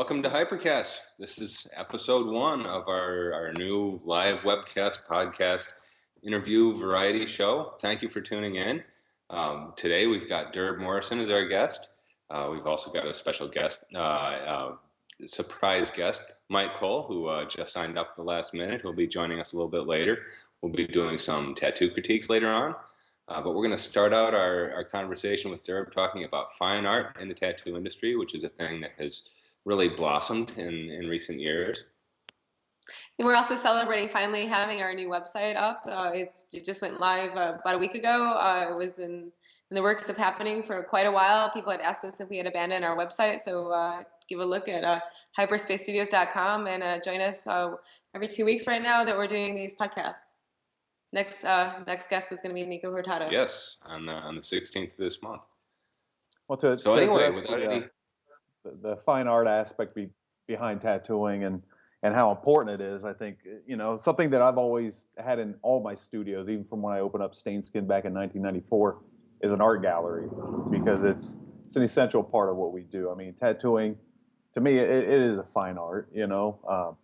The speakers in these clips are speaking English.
Welcome to Hypercast. This is episode 1 of our new live webcast podcast interview variety show. Thank you for tuning in. Today we've got Durb Morrison as our guest. We've also got a special guest, surprise guest, Mike Cole, who just signed up at the last minute. He'll be joining us a little bit later. We'll be doing some tattoo critiques later on. But we're going to start out our conversation with Durb talking about fine art in the tattoo industry, which is a thing that has really blossomed in recent years. And we're also celebrating finally having our new website up. It just went live about a week ago. It was in the works of happening for quite a while. People had asked us if we had abandoned our website, so give a look at hyperspacestudios.com and join us every 2 weeks right now that we're doing these podcasts. Next guest is going to be Nikko Hurtado. Yes, on the 16th of this month. Well, the fine art aspect behind tattooing and how important it is, I think, something that I've always had in all my studios, even from when I opened up Stained Skin back in 1994, is an art gallery, because it's an essential part of what we do. I mean, tattooing, to me, it is a fine art,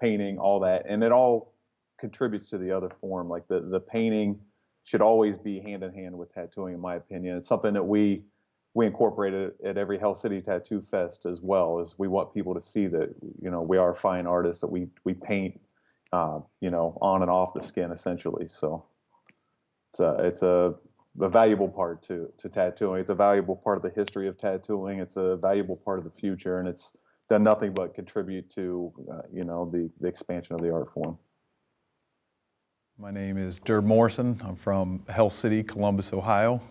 painting, all that, and it all contributes to the other form. Like the painting should always be hand in hand with tattooing, in my opinion. It's something that we incorporated at every Hell City Tattoo Fest, as well as we want people to see that, we are fine artists, that we paint, on and off the skin, essentially. So it's a valuable part to tattooing. It's a valuable part of the history of tattooing. It's a valuable part of the future, and it's done nothing but contribute to, the expansion of the art form. My name is Durb Morrison. I'm from Hell City, Columbus, Ohio.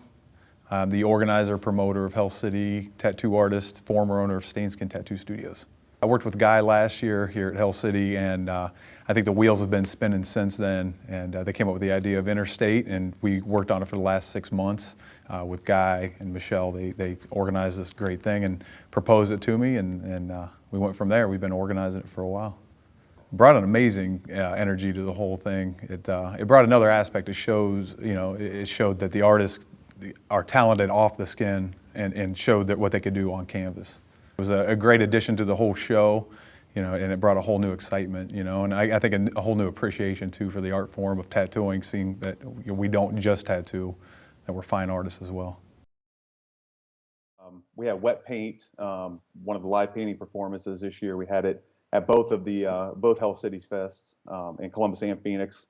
I'm the organizer, promoter of Hell City, tattoo artist, former owner of Stained Skin Tattoo Studios. I worked with Guy last year here at Hell City, and I think the wheels have been spinning since then. And they came up with the idea of Interstate, and we worked on it for the last 6 months with Guy and Michelle. They organized this great thing and proposed it to me, and we went from there. We've been organizing it for a while. Brought an amazing energy to the whole thing. It brought another aspect. It shows, it showed that the artists are talented off the skin, and showed that what they could do on canvas. It was a great addition to the whole show, and it brought a whole new excitement, and I think a whole new appreciation too for the art form of tattooing, seeing that we don't just tattoo, that we're fine artists as well. We had wet paint, one of the live painting performances this year. We had it at both Hell City Fests in Columbus and Phoenix,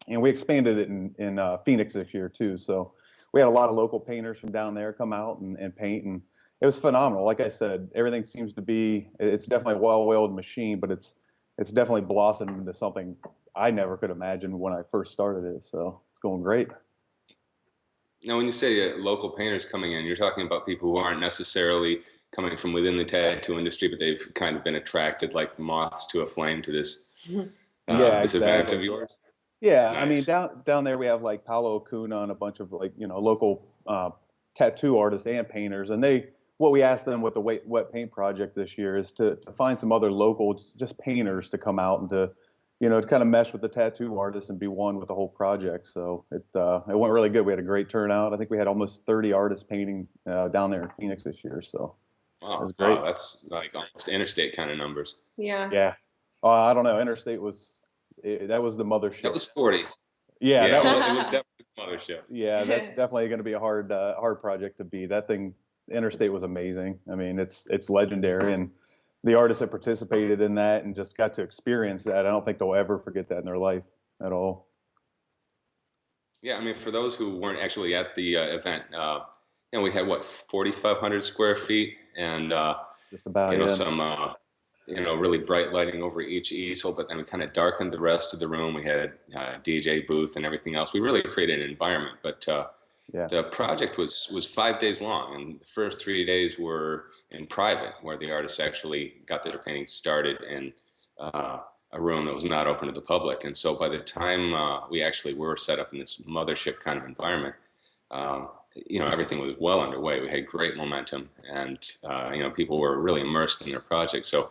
and we expanded it in Phoenix this year too. So we had a lot of local painters from down there come out and paint, and it was phenomenal. Like I said, everything seems to be, it's definitely a well-oiled machine, but it's definitely blossomed into something I never could imagine when I first started it. So it's going great. Now, when you say local painters coming in, you're talking about people who aren't necessarily coming from within the tattoo industry, but they've kind of been attracted like moths to a flame to this, this event of yours. Yeah, Nice. I mean, down there we have like Paolo Acuna and a bunch of local tattoo artists and painters, and what we asked them with the wet paint project this year is to find some other local just painters to come out and to kind of mesh with the tattoo artists and be one with the whole project. So it went really good. We had a great turnout. I think we had almost 30 artists painting down there in Phoenix this year. So Wow, it was great. wow, that's like almost Interstate kind of numbers. Yeah. Yeah. I don't know. Interstate that was the mothership. That was 40. Yeah, it that was definitely the mothership. Yeah, that's definitely going to be a hard project to beat. That thing, Interstate, was amazing. I mean, it's legendary, and the artists that participated in that and just got to experience that, I don't think they'll ever forget that in their life at all. Yeah, I mean, for those who weren't actually at the event, we had 4,500 square feet, and Just about some really bright lighting over each easel, but then we kind of darkened the rest of the room. We had a DJ booth and everything else. We really created an environment, but the project was 5 days long, and the first 3 days were in private, where the artists actually got their paintings started in a room that was not open to the public. And so by the time we actually were set up in this mothership kind of environment, everything was well underway. We had great momentum, and people were really immersed in their project. So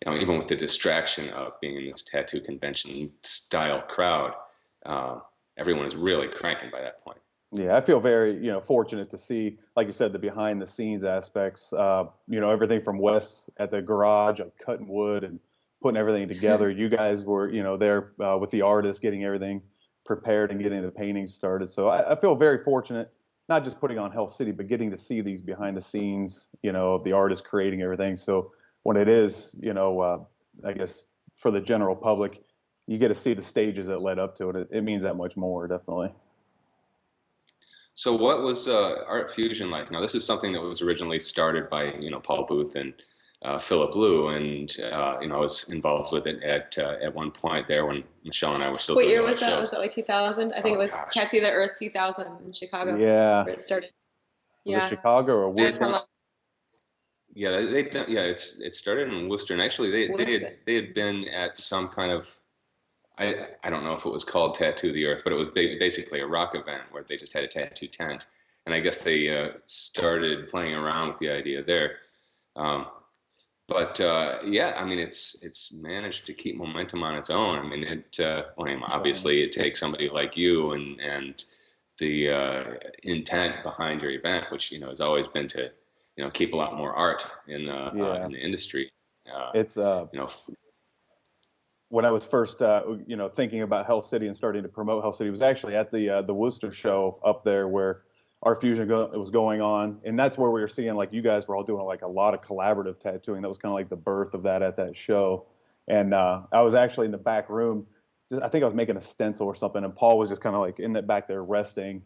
even with the distraction of being in this tattoo convention style crowd, everyone is really cranking by that point. Yeah, I feel very, fortunate to see, like you said, the behind the scenes aspects. Everything from Wes at the garage, cutting wood and putting everything together. You guys were, there with the artists, getting everything prepared and getting the paintings started. So I feel very fortunate, not just putting on Hell City, but getting to see these behind the scenes, of the artists creating everything. So when it is, I guess for the general public, you get to see the stages that led up to it. It means that much more, definitely. So what was Art Fusion like? Now, this is something that was originally started by, Paul Booth and Philip Liu, and, I was involved with it at one point there when Michelle and I were still What doing year was that? shows. Was that like 2000? I think it was gosh. Tattoo the Earth 2000 in Chicago. Yeah. Where it started. Was it Chicago or Worcester? Yeah, it started in Worcester, and actually they had been at some kind of, I don't know if it was called Tattoo the Earth, but it was basically a rock event where they just had a tattoo tent. And I guess they started playing around with the idea there. It's managed to keep momentum on its own. I mean, obviously it takes somebody like you and the intent behind your event, which, has always been to, keep a lot more art in the industry. It's, when I was first, thinking about Hell City and starting to promote Hell City, it was actually at the Worcester show up there where Art Fusion was going on, and that's where we were seeing, like, you guys were all doing like a lot of collaborative tattooing. That was kind of like the birth of that at that show. And I was actually in the back room. I think I was making a stencil or something, and Paul was just kind of like in the back there resting.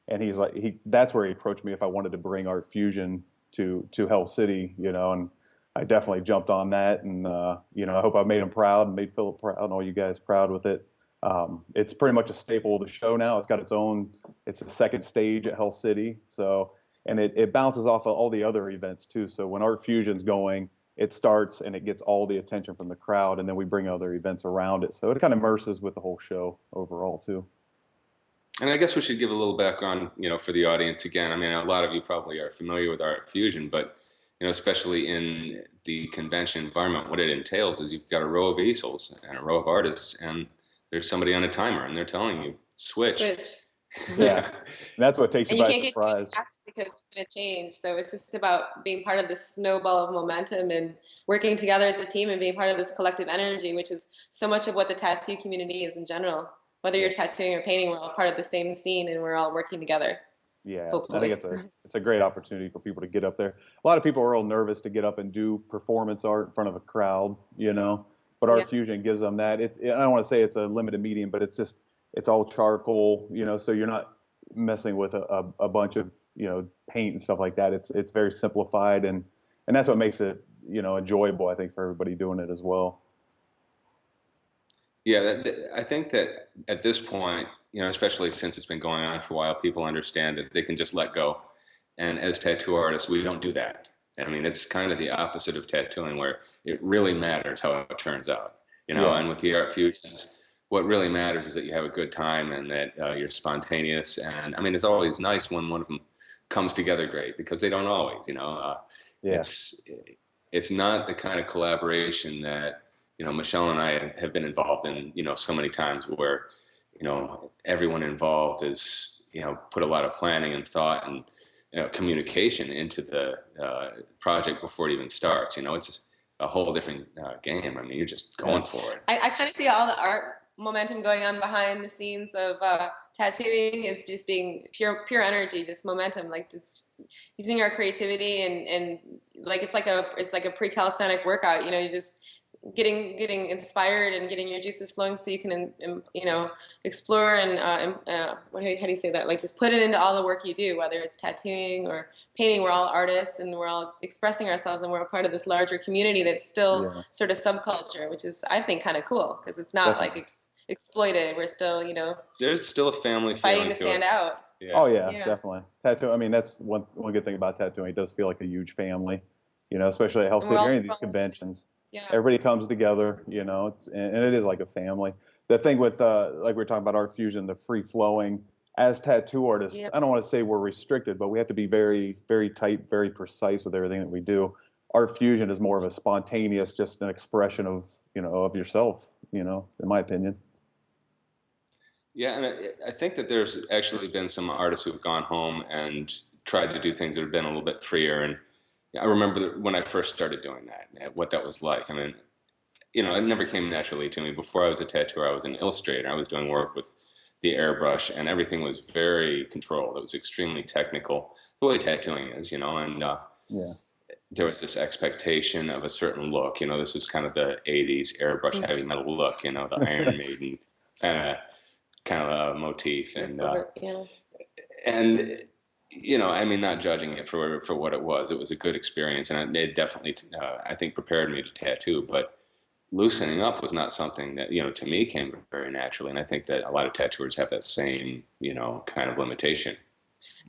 And he's like, that's where he approached me if I wanted to bring Art Fusion to Hell City, and I definitely jumped on that, and I hope I made him proud and made Philip proud and all you guys proud with it. It's pretty much a staple of the show now. It's the second stage at Hell City, and it bounces off of all the other events too. So when Art Fusion's going, it starts and it gets all the attention from the crowd, and then we bring other events around it. So it kind of immerses with the whole show overall too. And I guess we should give a little background, for the audience again. I mean, a lot of you probably are familiar with Art Fusion, but especially in the convention environment, what it entails is you've got a row of easels and a row of artists, and there's somebody on a timer, and they're telling you, switch. Yeah, and that's what takes you by surprise. And you can't get too attached because it's going to change. So it's just about being part of this snowball of momentum and working together as a team and being part of this collective energy, which is so much of what the tattoo community is in general. Whether you're tattooing or painting, we're all part of the same scene, and we're all working together. Yeah, hopefully. I think it's a great opportunity for people to get up there. A lot of people are real nervous to get up and do performance art in front of a crowd, but Art Fusion gives them that. I don't want to say it's a limited medium, but it's all charcoal, so you're not messing with a bunch of, paint and stuff like that. It's very simplified, and that's what makes it, enjoyable, I think, for everybody doing it as well. Yeah, I think that at this point, especially since it's been going on for a while, people understand that they can just let go. And as tattoo artists, we don't do that. I mean, it's kind of the opposite of tattooing, where it really matters how it turns out, and with the Art Fusions, what really matters is that you have a good time and that you're spontaneous. And I mean, it's always nice when one of them comes together great, because they don't always, it's not the kind of collaboration that, Michelle and I have been involved in, so many times where, everyone involved is, put a lot of planning and thought and, communication into the project before it even starts. It's a whole different game. I mean, you're just going for it. I kind of see all the art momentum going on behind the scenes of tattooing is just being pure energy, just momentum, like just using our creativity and like it's like a pre-calisthenic workout. You're just getting inspired and getting your juices flowing so you can explore and how do you say that, like just put it into all the work you do, whether it's tattooing or painting. We're all artists and we're all expressing ourselves, and we're a part of this larger community that's still sort of subculture, which is, I think, kind of cool, because it's not like exploited. We're still there's still a family fighting to stand out. Oh yeah, definitely. Tattoo, I mean, that's one good thing about tattooing. It does feel like a huge family, especially at Hell City or any of these conventions. Yeah. Everybody comes together, and it is like a family. The thing with, like we were talking about Art Fusion, the free flowing, as tattoo artists, I don't want to say we're restricted, but we have to be very, very tight, very precise with everything that we do. Art Fusion is more of a spontaneous, just an expression of, of yourself, in my opinion. Yeah, and I think that there's actually been some artists who've gone home and tried to do things that have been a little bit freer. And I remember when I first started doing that, what that was like. I mean, it never came naturally to me. Before I was a tattooer, I was an illustrator. I was doing work with the airbrush, and everything was very controlled. It was extremely technical, the way tattooing is, and yeah. There was this expectation of a certain look. This is kind of the 80s airbrush heavy metal look, the Iron Maiden kind of motif. And I mean, not judging it for what it was. It was a good experience, and it definitely, I think, prepared me to tattoo. But loosening up was not something that, to me came very naturally. And I think that a lot of tattooers have that same, kind of limitation.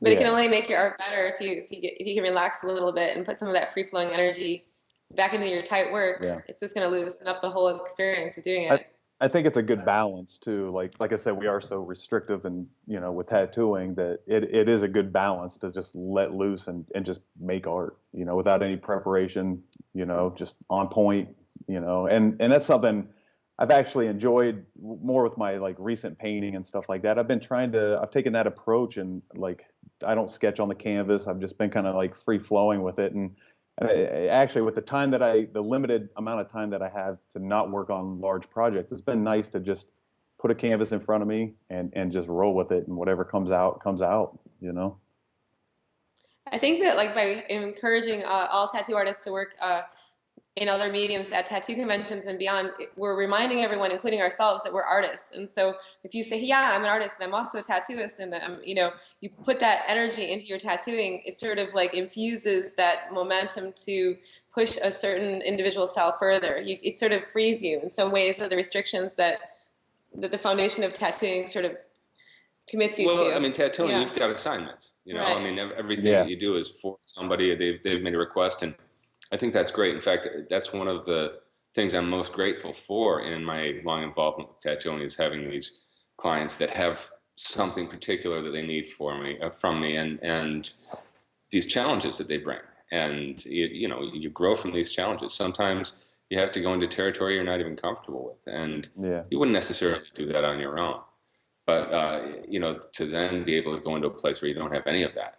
But it can only make your art better if you can relax a little bit and put some of that free flowing energy back into your tight work. Yeah. It's just going to loosen up the whole experience of doing it. I think it's a good balance too. Like I said, we are so restrictive and, with tattooing that it is a good balance to just let loose and just make art, without any preparation, just on point, and that's something I've actually enjoyed more with my recent painting and stuff like that. I've taken that approach, and I don't sketch on the canvas. I've just been kind of free flowing with it. And actually, with the limited amount of time that I have to not work on large projects, it's been nice to just put a canvas in front of me and just roll with it, and whatever comes out, comes out, I think that by encouraging all tattoo artists to work in other mediums at tattoo conventions and beyond, we're reminding everyone, including ourselves, that we're artists. And so if you say, yeah, I'm an artist and I'm also a tattooist, and you put that energy into your tattooing, it sort of infuses that momentum to push a certain individual style further. It sort of frees you in some ways of the restrictions that the foundation of tattooing sort of commits you to. Well, I mean, tattooing, you've got assignments, right. I mean, everything that you do is for somebody. They've made a request, and I think that's great. In fact, that's one of the things I'm most grateful for in my long involvement with tattooing, is having these clients that have something particular that they need from me, and these challenges that they bring. And you grow from these challenges. Sometimes you have to go into territory you're not even comfortable with, and you wouldn't necessarily do that on your own. But to then be able to go into a place where you don't have any of that.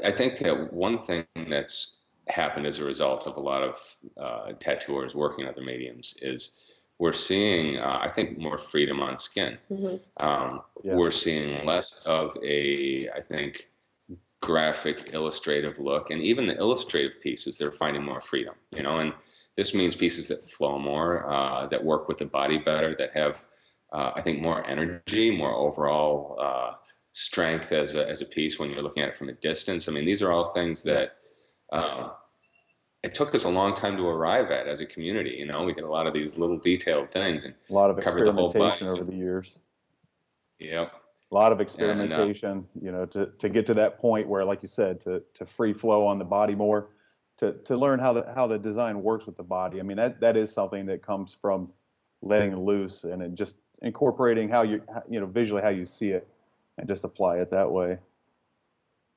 I think that one thing that's happened as a result of a lot of tattooers working in other mediums is we're seeing, I think, more freedom on skin. Mm-hmm. We're seeing less of I think, graphic illustrative look, and even the illustrative pieces, they're finding more freedom, and this means pieces that flow more, that work with the body better, that have, I think, more energy, more overall strength as a piece when you're looking at it from a distance. I mean, these are all things that it took us a long time to arrive at as a community. We did a lot of these little detailed things and a lot of experimentation over the years. Yep. A lot of experimentation, to get to that point where, like you said, to free flow on the body more, to learn how the design works with the body. I mean, that is something that comes from letting loose and just incorporating how visually how you see it, and just apply it that way.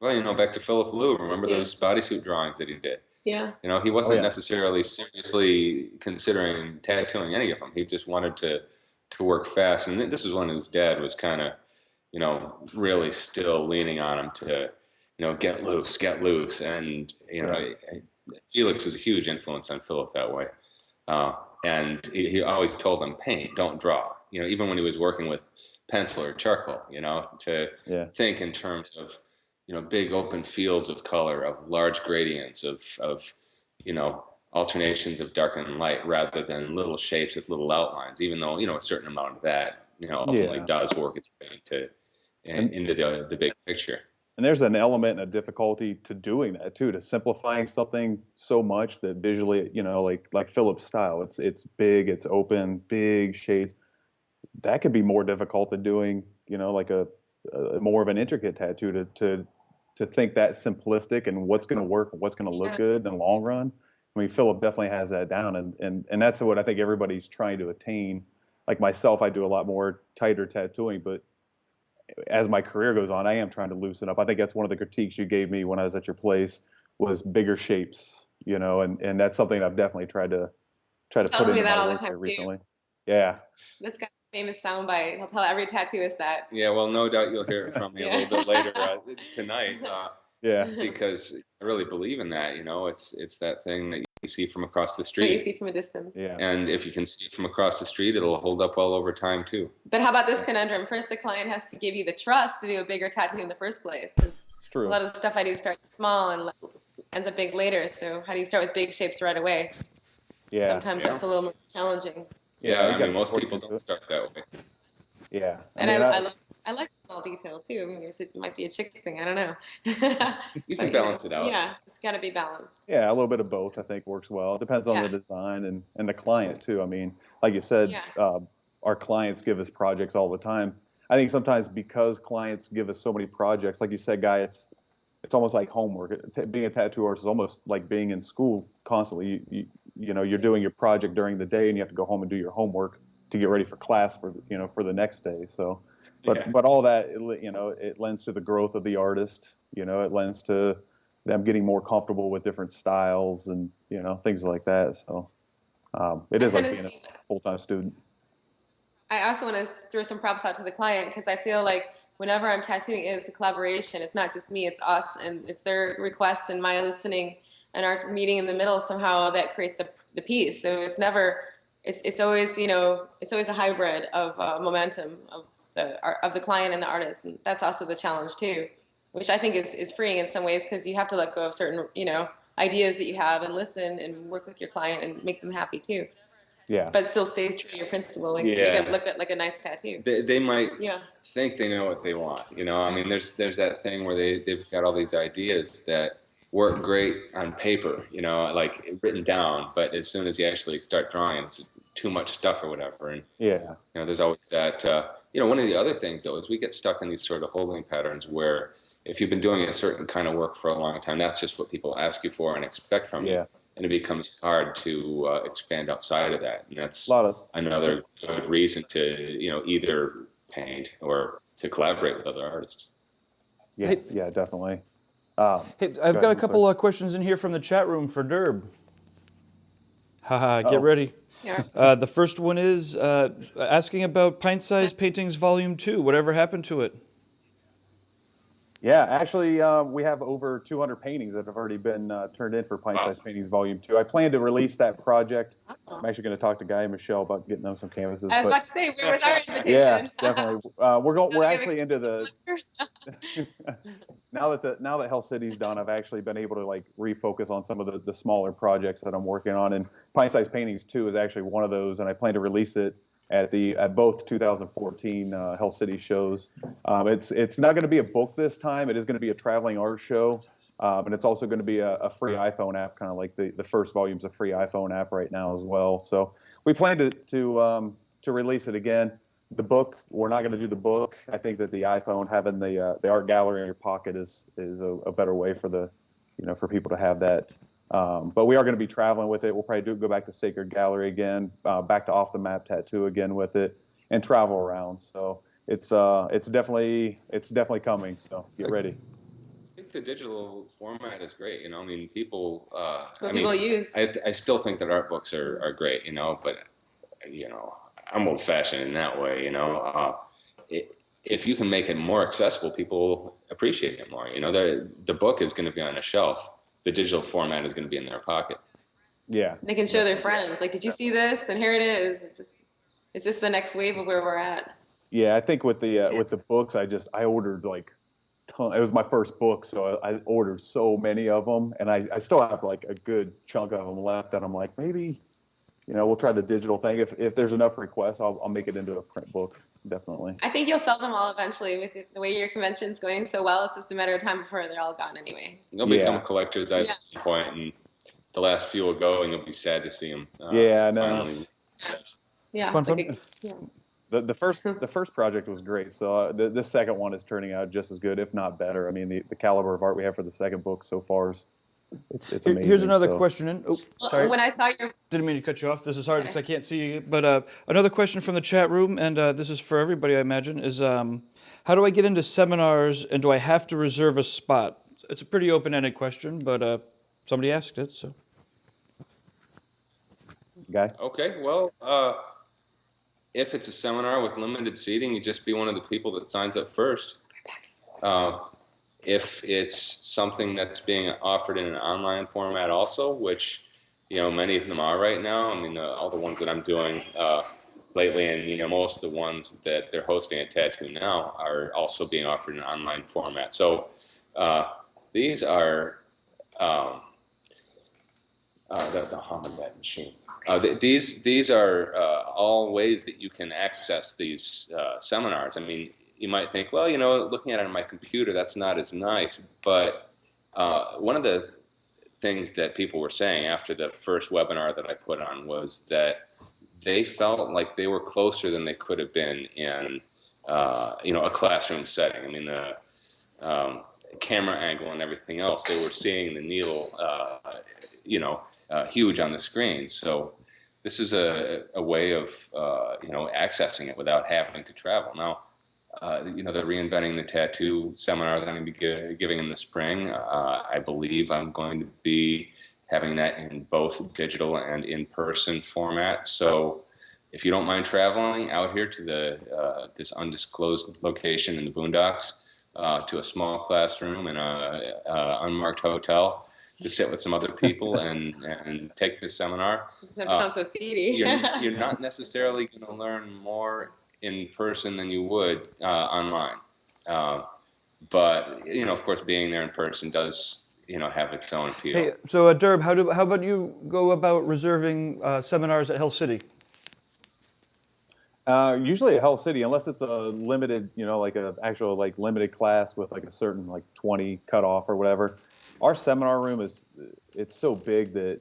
Well, back to Philip Liu. Remember those bodysuit drawings that he did? Yeah. He wasn't necessarily seriously considering tattooing any of them. He just wanted to work fast. And this is when his dad was kind of, really still leaning on him to, get loose. And, Felix was a huge influence on Philip that way. And he always told him, paint, don't draw. Even when he was working with pencil or charcoal, to think in terms of, big open fields of color, of large gradients, of alternations of dark and light, rather than little shapes with little outlines, even though, a certain amount of that, ultimately does work its way into the big picture. And there's an element of difficulty to doing that too, to simplifying something so much that visually, like Philip's style, it's big, it's open, big shades. That could be more difficult than doing, like a more of an intricate tattoo to think that simplistic and what's going to work, what's going to look good in the long run. I mean, Philip definitely has that down, and that's what I think everybody's trying to attain. Like myself, I do a lot more tighter tattooing, but as my career goes on, I am trying to loosen up. I think that's one of the critiques you gave me when I was at your place, was bigger shapes, and that's something I've definitely tried to put in my work here recently. Yeah. That's got famous soundbite. He'll tell every tattooist that. Yeah, well, no doubt you'll hear it from me a little bit later tonight. Yeah. Because I really believe in that. It's that thing that you see from across the It's what you street. see from a distance. Yeah. And if you can see it from across the street, it'll hold up well over time too. But how about this conundrum? First, the client has to give you the trust to do a bigger tattoo in the first place. Because a lot of the stuff I do starts small and ends up big later. So how do you start with big shapes right away? Yeah. Sometimes that's a little more challenging. Yeah, I mean, most people don't start that way. Yeah. And I like small detail too. I mean, it might be a chick thing. I don't know. You can balance it out. Yeah, it's got to be balanced. Yeah, a little bit of both I think works well. It depends on the design and the client too. I mean, like you said, our clients give us projects all the time. I think sometimes because clients give us so many projects, like you said, Guy, it's almost like homework. Being a tattoo artist is almost like being in school constantly. You're doing your project during the day and you have to go home and do your homework to get ready for class for the next day. So, but all that, it lends to the growth of the artist. It lends to them getting more comfortable with different styles and things like that. So, it is like being a full-time student. I also want to throw some props out to the client because I feel like whenever I'm tattooing, it's a collaboration. It's not just me, it's us, and it's their requests and my listening and our meeting in the middle. Somehow that creates the piece. So it's never. It's always it's always a hybrid of momentum of the client and the artist, and that's also the challenge too, which I think is freeing in some ways because you have to let go of certain ideas that you have and listen and work with your client and make them happy too. Yeah. But still stays true to your principle, like make it look like a nice tattoo. They might think they know what they want. I mean, there's that thing where they've got all these ideas that work great on paper, like written down, but as soon as you actually start drawing, it's too much stuff or whatever. And there's always that. One of the other things though is we get stuck in these sort of holding patterns where if you've been doing a certain kind of work for a long time, that's just what people ask you for and expect from you, and it becomes hard to expand outside of that. And that's another good reason to either paint or to collaborate with other artists. Yeah, definitely. Hey, I've got a couple of questions in here from the chat room for Durb. Haha, get ready. Yeah. The first one is asking about Pint-Sized Paintings Volume 2. Whatever happened to it? Yeah, actually, we have over 200 paintings that have already been turned in for Pint-Sized Paintings Volume 2. I plan to release that project. I'm actually going to talk to Guy and Michelle about getting them some canvases. I was about to say, where was our invitation? Yeah, definitely. We're actually into the now that Hell City's done, I've actually been able to refocus on some of the smaller projects that I'm working on, and Pint-Sized Paintings 2 is actually one of those, and I plan to release it at both 2014 Hell City shows. It's not going to be a book this time. It is going to be a traveling art show, and it's also going to be a free iPhone app, kind of like the first volume's a free iPhone app right now as well. So we plan to release it again. The book, we're not going to do the book. I think that the iPhone, having the art gallery in your pocket is a better way for for people to have that. But we are going to be traveling with it. We'll probably go back to Sacred Gallery again, back to Off the Map Tattoo again with it, and travel around. So it's definitely coming. So get ready. I think the digital format is great. I mean, people. People use. I still think that art books are great. But I'm old-fashioned in that way. If you can make it more accessible, people appreciate it more. The book is going to be on a shelf. The digital format is going to be in their pocket. Yeah. They can show their friends. Like, did you see this? And here it is. It's just the next wave of where we're at. Yeah, I think with the books, I ordered it was my first book, so I ordered so many of them, and I still have a good chunk of them left that I'm like, maybe, we'll try the digital thing. If there's enough requests, I'll make it into a print book. Definitely. I think you'll sell them all eventually with the way your convention's going so well. It's just a matter of time before they're all gone anyway. They'll become collectors at some point, and the last few will go, and you'll be sad to see them. Finally. Yeah. The first project was great. So the second one is turning out just as good, if not better. I mean, the caliber of art we have for the second book so far is it's amazing. Here's another question in. Oh, sorry. When I saw your... Didn't mean to cut you off. This is hard because I can't see you. But another question from the chat room, and this is for everybody, I imagine, is how do I get into seminars, and do I have to reserve a spot? It's a pretty open-ended question, but somebody asked it, so. Guy? Okay, well, if it's a seminar with limited seating, you just be one of the people that signs up first. If it's something that's being offered in an online format also, which, many of them are right now. I mean, all the ones that I'm doing lately, and, most of the ones that they're hosting at TattooNOW are also being offered in an online format. So these are the Hummingbird machine. These are all ways that you can access these seminars. I mean, you might think, well, looking at it on my computer, that's not as nice. But one of the things that people were saying after the first webinar that I put on was that they felt like they were closer than they could have been in, a classroom setting. I mean, the camera angle and everything else, they were seeing the needle, huge on the screen. So this is a way of, accessing it without having to travel. Now, they're reinventing the tattoo seminar that I'm going to be giving in the spring. I believe I'm going to be having that in both digital and in-person format. So if you don't mind traveling out here to this undisclosed location in the boondocks, to a small classroom in a unmarked hotel to sit with some other people and take this seminar. That sounds so seedy. You're not necessarily going to learn more in person than you would online. But, of course, being there in person does, have its own appeal. Hey, so Durb, how about you go about reserving seminars at Hell City? Usually at Hell City, unless it's a limited, like a actual like limited class with like a certain like 20 cutoff or whatever. Our seminar room it's so big that,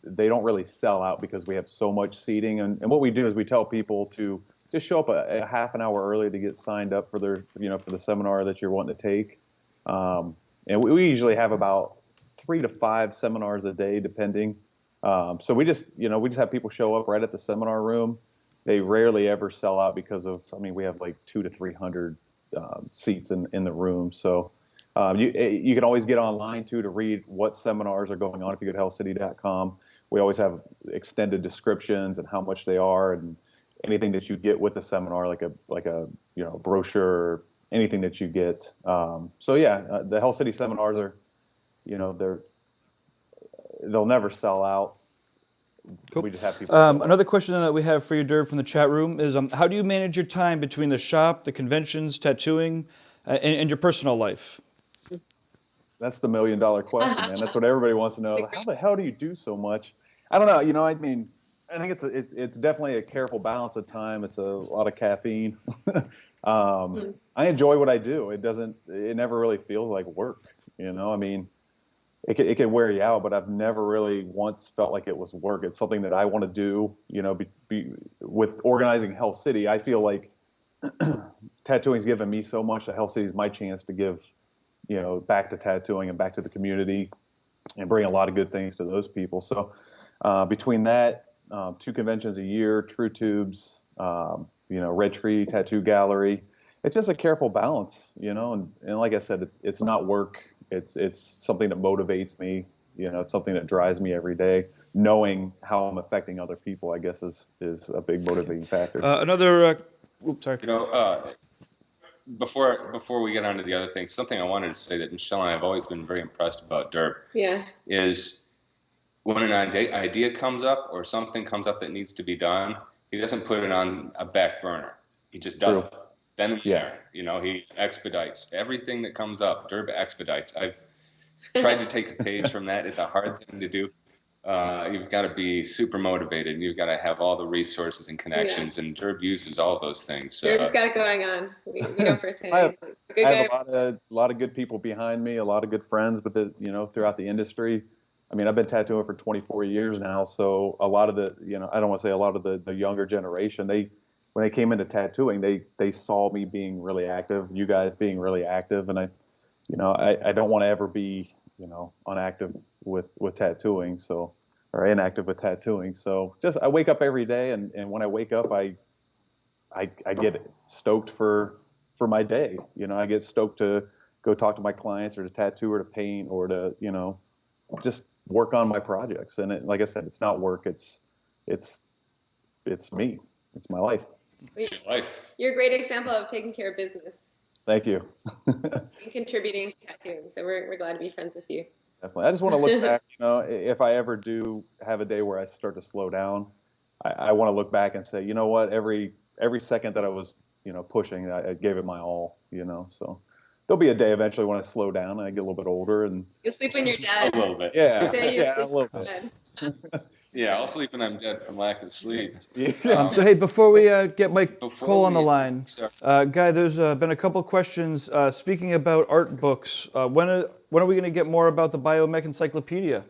they don't really sell out because we have so much seating. And what we do is we tell people to just show up a half an hour early to get signed up for their, for the seminar that you're wanting to take. And we usually have about 3 to 5 seminars a day, depending. So we just have people show up right at the seminar room. They rarely ever sell out because we have like 200 to 300 seats in the room. So you can always get online too to read what seminars are going on if you go to hellcity.com. We always have extended descriptions and how much they are and anything that you get with the seminar, like a brochure, or anything that you get. The Hell City seminars are, they'll never sell out. Cool. We just have people. Another question that we have for you, Durb, from the chat room is, how do you manage your time between the shop, the conventions, tattooing, and your personal life? That's the $1 million question, man. That's what everybody wants to know. How the hell do you do so much? I don't know. I think it's definitely a careful balance of time. It's a lot of caffeine. I enjoy what I do. It never really feels like work. It can wear you out, but I've never really once felt like it was work. It's something that I want to do. With organizing Hell City, I feel like tattooing's given me so much that Hell City is my chance to give, back to tattooing and back to the community, and bring a lot of good things to those people. So between that, 2 conventions a year, True Tubes, Red Tree Tattoo Gallery, it's just a careful balance, and like I said, it's not work. It's something that motivates me. It's something that drives me every day. Knowing how I'm affecting other people, I guess, is a big motivating factor. Sorry. Before we get on to the other things, something I wanted to say that Michele and I have always been very impressed about Durb is when an idea comes up or something comes up that needs to be done, he doesn't put it on a back burner. He just does it. Then and there, he expedites everything that comes up. Durb expedites. I've tried to take a page from that. It's a hard thing to do. You've got to be super motivated, and you've got to have all the resources and connections. And Durb uses all those things. Durb's got it going on. We know firsthand. I have a lot of good people behind me, a lot of good friends, but throughout the industry. I've been tattooing for 24 years now, so a lot of the, I don't want to say a lot of the younger generation, when they came into tattooing, they saw me being really active, you guys being really active, and I don't want to ever be, unactive with tattooing, or inactive with tattooing. So I wake up every day, and when I wake up, I get stoked for my day. I get stoked to go talk to my clients, or to tattoo, or to paint, or to just work on my projects. And like I said, it's not work. It's me. it's my life. It's your life. You're a great example of taking care of business. Thank you. And contributing to tattooing. So we're glad to be friends with you. Definitely. I just want to look back, if I ever do have a day where I start to slow down, I want to look back and say, you know what, every second that I was, pushing, I gave it my all, so there'll be a day eventually when I slow down and I get a little bit older and You'll sleep when you're dead. A little bit. yeah, You say you'll yeah, a sleep little when bit. you're dead. Yeah, I'll sleep when I'm dead from lack of sleep. So hey, before we get Mike Before Cole on the we- line, Guy, there's been a couple questions. Speaking about art books, when are we going to get more about the Biomech Encyclopedia?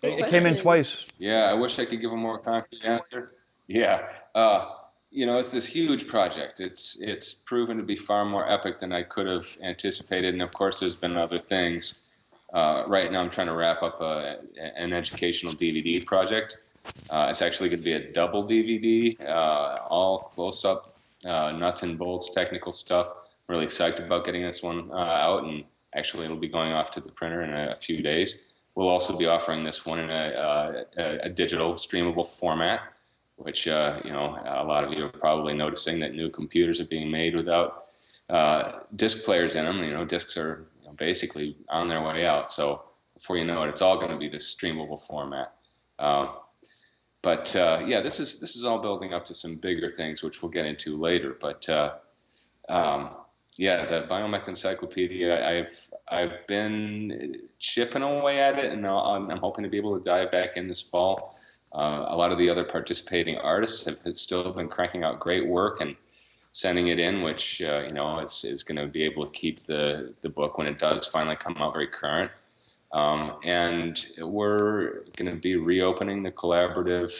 It came in twice. Yeah, I wish I could give a more concrete answer. Yeah, it's this huge project. It's proven to be far more epic than I could have anticipated, and of course, there's been other things. Right now, I'm trying to wrap up an educational DVD project. It's actually going to be a double DVD, all close-up, nuts and bolts, technical stuff. I'm really excited about getting this one out, and actually, it'll be going off to the printer in a few days. We'll also be offering this one in a digital streamable format, which a lot of you are probably noticing that new computers are being made without disc players in them. Discs are basically on their way out. So before you know it, it's all going to be this streamable format. But this is all building up to some bigger things, which we'll get into later. But the Biomech Encyclopedia, I've been chipping away at it, and I'm hoping to be able to dive back in this fall. A lot of the other participating artists have still been cranking out great work and sending it in, which is going to be able to keep the book when it does finally come out very current. And we're going to be reopening the collaborative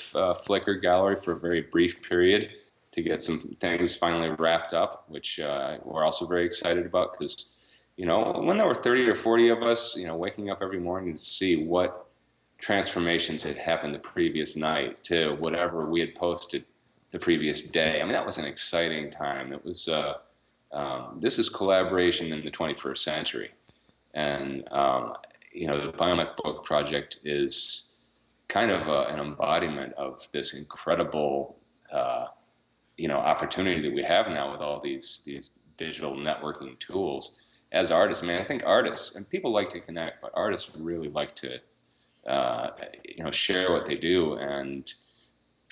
Flickr gallery for a very brief period to get some things finally wrapped up, which we're also very excited about because, when there were 30 or 40 of us, waking up every morning to see what transformations had happened the previous night to whatever we had posted the previous day. I mean, that was an exciting time. It was, this is collaboration in the 21st century. And, the Biomech Book Project is kind of an embodiment of this incredible, opportunity that we have now with all these digital networking tools. As artists, I think artists, and people like to connect, but artists really like to, share what they do. And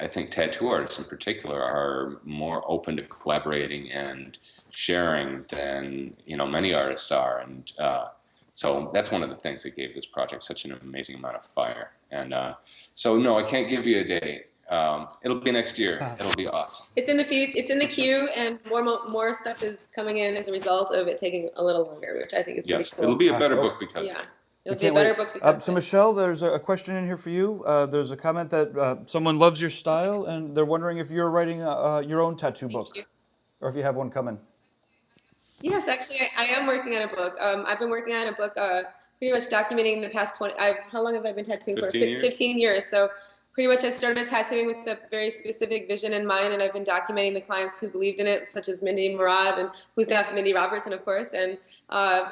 I think tattoo artists in particular are more open to collaborating and sharing than, many artists are. And so that's one of the things that gave this project such an amazing amount of fire. And so, no, I can't give you a date. It'll be next year. It'll be awesome. It's in the future. It's in the queue, and more stuff is coming in as a result of it taking a little longer, which I think is pretty cool. It'll be a better book because of it. It'll be a better book because so Michelle, there's a question in here for you. There's a comment that someone loves your style, and they're wondering if you're writing your own tattoo book, or if you have one coming. Yes, actually, I am working on a book. I've been working on a book pretty much documenting the past 20. How long have I been tattooing for? 15 years. So pretty much I started tattooing with a very specific vision in mind, and I've been documenting the clients who believed in it, such as Mindy Murad, and who's now Mindy Robertson, of course, and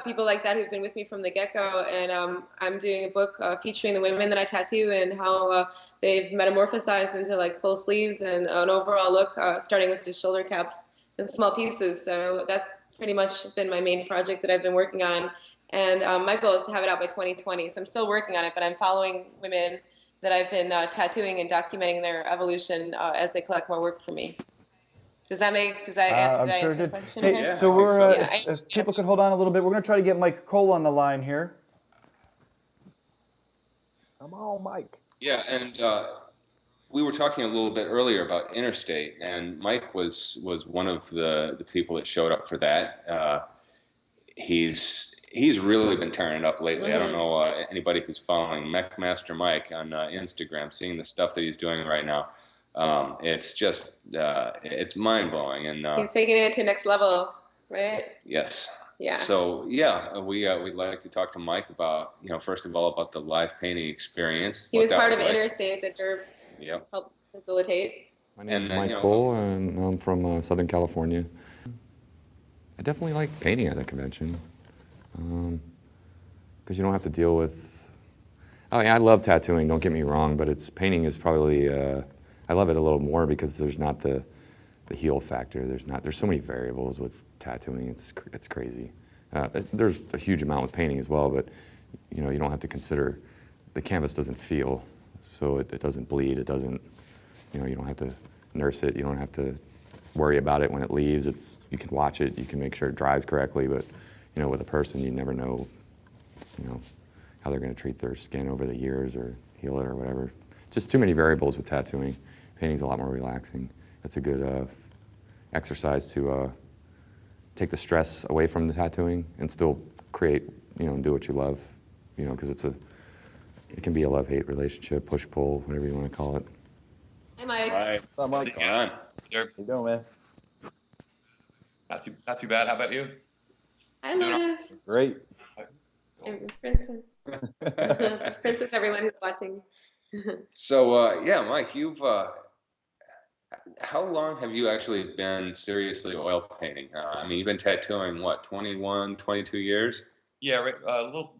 people like that who've been with me from the get-go. And I'm doing a book featuring the women that I tattoo and how they've metamorphosized into like full sleeves and an overall look, starting with just shoulder caps and small pieces. So that's pretty much been my main project that I've been working on. And my goal is to have it out by 2020. So I'm still working on it, but I'm following women that I've been tattooing and documenting their evolution as they collect more work for me. Did I answer the question? Hey, okay? so if people could hold on a little bit, we're going to try to get Mike Cole on the line here. Come on, Mike. Yeah, and we were talking a little bit earlier about Interstate, and Mike was one of the people that showed up for that. He's really been tearing it up lately. Mm-hmm. I don't know anybody who's following MechMaster Mike on Instagram, seeing the stuff that he's doing right now. It's just it's mind blowing, and he's taking it to next level, right? Yes. Yeah. So we'd like to talk to Mike about first of all about the live painting experience. He was part of Interstate that Durb helped facilitate. My name is Mike Cole, and I'm from Southern California. I definitely like painting at the convention. Because you don't have to deal with. I love tattooing. Don't get me wrong, but painting is probably I love it a little more because there's not the heel factor. There's so many variables with tattooing. It's crazy. There's a huge amount with painting as well, but you know, you don't have to consider the canvas doesn't feel, so it doesn't bleed. It doesn't, you know, you don't have to nurse it. You don't have to worry about it when it leaves. You can watch it. You can make sure it dries correctly, but you know, with a person, you never know, you know, how they're going to treat their skin over the years or heal it or whatever. Just too many variables with tattooing. Painting's a lot more relaxing. It's a good exercise to take the stress away from the tattooing and still create, you know, and do what you love, you know, because it can be a love-hate relationship, push-pull, whatever you want to call it. Hi, Mike. Hi. What's up, Mike? Come on. How you doing, man? Not too bad. How about you? Hi, Lourdes. Great. And Princess. It's Princess, everyone who's watching. So, yeah, Mike, how long have you actually been seriously oil painting? I mean, you've been tattooing, what, 21, 22 years? Yeah, right, a little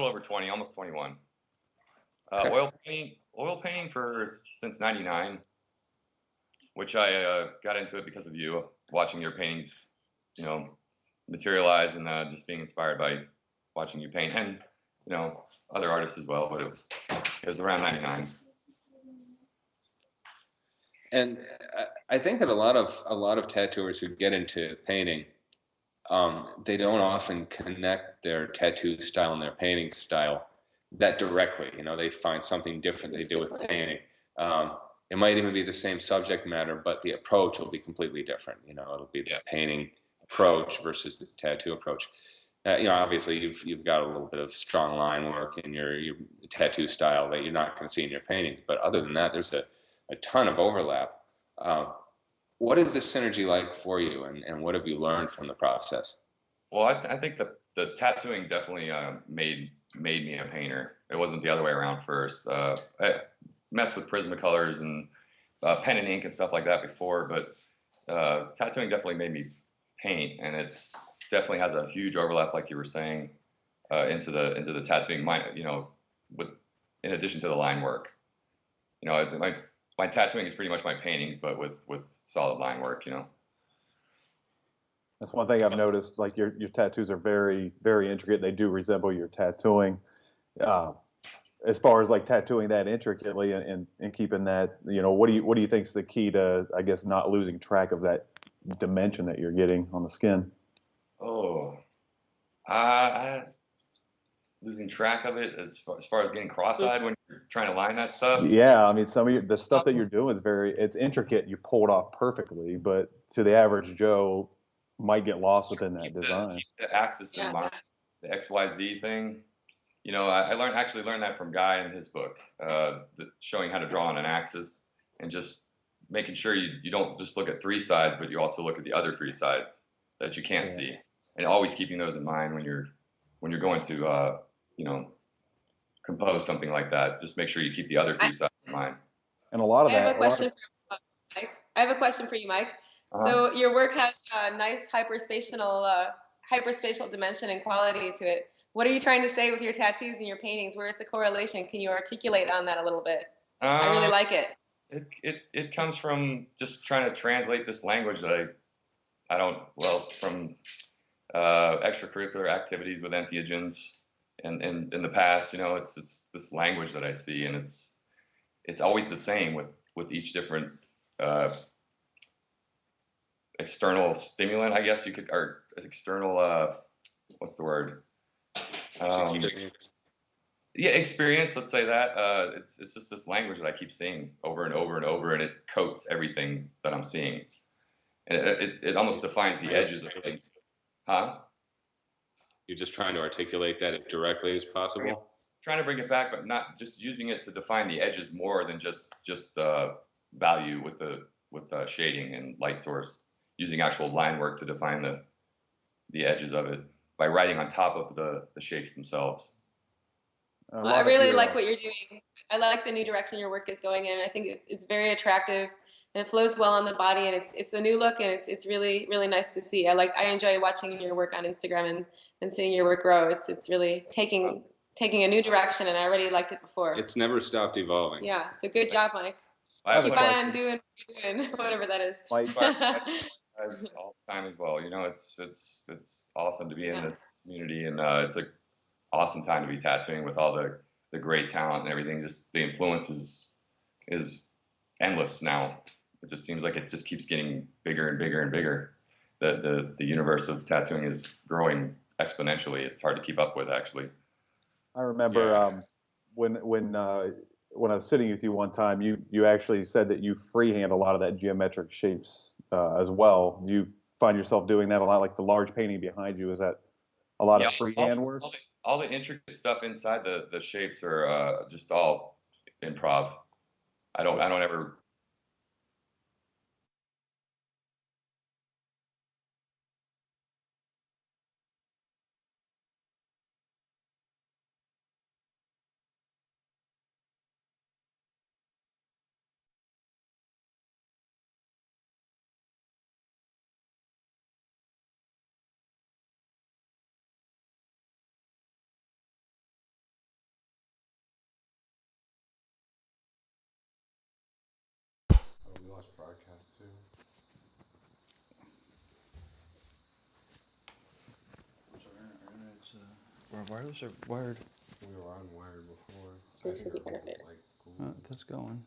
over 20, almost 21. Okay. Oil painting since '99, which I got into it because of you, watching your paintings, you know, materialize and just being inspired by watching you paint, and you know, other artists as well. But it was around '99. And I think that a lot of tattooers who get into painting, they don't often connect their tattoo style and their painting style that directly. You know, they find something different they do with painting. It might even be the same subject matter, but the approach will be completely different. You know, it'll be the painting approach versus the tattoo approach. You know, obviously you've got a little bit of strong line work in your tattoo style that you're not going to see in your painting. But other than that, there's a ton of overlap. What is this synergy like for you, and what have you learned from the process? Well, I think the tattooing definitely made me a painter. It wasn't the other way around first. I messed with Prismacolors and pen and ink and stuff like that before, but tattooing definitely made me paint, and it's definitely has a huge overlap, like you were saying, into the tattooing. You know, in addition to the line work, you know, my tattooing is pretty much my paintings, but with solid line work. You know. That's one thing I've noticed. Like your tattoos are very, very intricate. They do resemble your tattooing. As far as like tattooing that intricately and keeping that, you know, what do you think is the key to, I guess, not losing track of that dimension that you're getting on the skin? Oh, losing track of it as far as getting cross-eyed when you're trying to line that stuff. Yeah, I mean, some of the stuff that you're doing is it's intricate. You pull it off perfectly, but to the average Joe, might get lost within that design. The axis in mind, the XYZ thing. You know, I actually learned that from Guy in his book, showing how to draw on an axis and just making sure you don't just look at three sides, but you also look at the other three sides that you can't see, and always keeping those in mind when you're going to you know, compose something like that. Just make sure you keep the other three sides in mind. And a lot of that. I have a question for you, Mike. So your work has a nice hyperspatial dimension and quality to it. What are you trying to say with your tattoos and your paintings? Where is the correlation? Can you articulate on that a little bit? I really like it. It comes from just trying to translate this language that from extracurricular activities with entheogens and in the past. You know, it's this language that I see, and it's always the same with each different external stimulant, I guess you could, or external, what's the word? Experience, let's say that. It's just this language that I keep seeing over and over and over, and it coats everything that I'm seeing. And it almost defines the edges of things. Huh? You're just trying to articulate that as directly as possible? Trying to bring it back, but not just using it to define the edges more than just value with the shading and light source. Using actual line work to define the edges of it by writing on top of the shapes themselves. Well, I really like what you're doing. I like the new direction your work is going in. I think it's very attractive, and it flows well on the body, and it's a new look, and it's really, really nice to see. I enjoy watching your work on Instagram and seeing your work grow. It's really taking a new direction, and I already liked it before. It's never stopped evolving. Yeah, so good job, Mike. Keep on doing what you're doing, whatever that is. As all the time as well. You know, it's awesome to be in this community, and it's an awesome time to be tattooing with all the great talent and everything. Just the influence is endless now. It just seems like it just keeps getting bigger and bigger and bigger. The universe of tattooing is growing exponentially. It's hard to keep up with, actually. I remember when I was sitting with you one time, you actually said that you freehand a lot of that geometric shapes as well. Do you find yourself doing that a lot? Like the large painting behind you, is that a lot of freehand work? All the intricate stuff inside the shapes are just all improv. I don't ever. We lost broadcast too. We're wireless or wired? We were on wired before. So this should be benefited. That's going.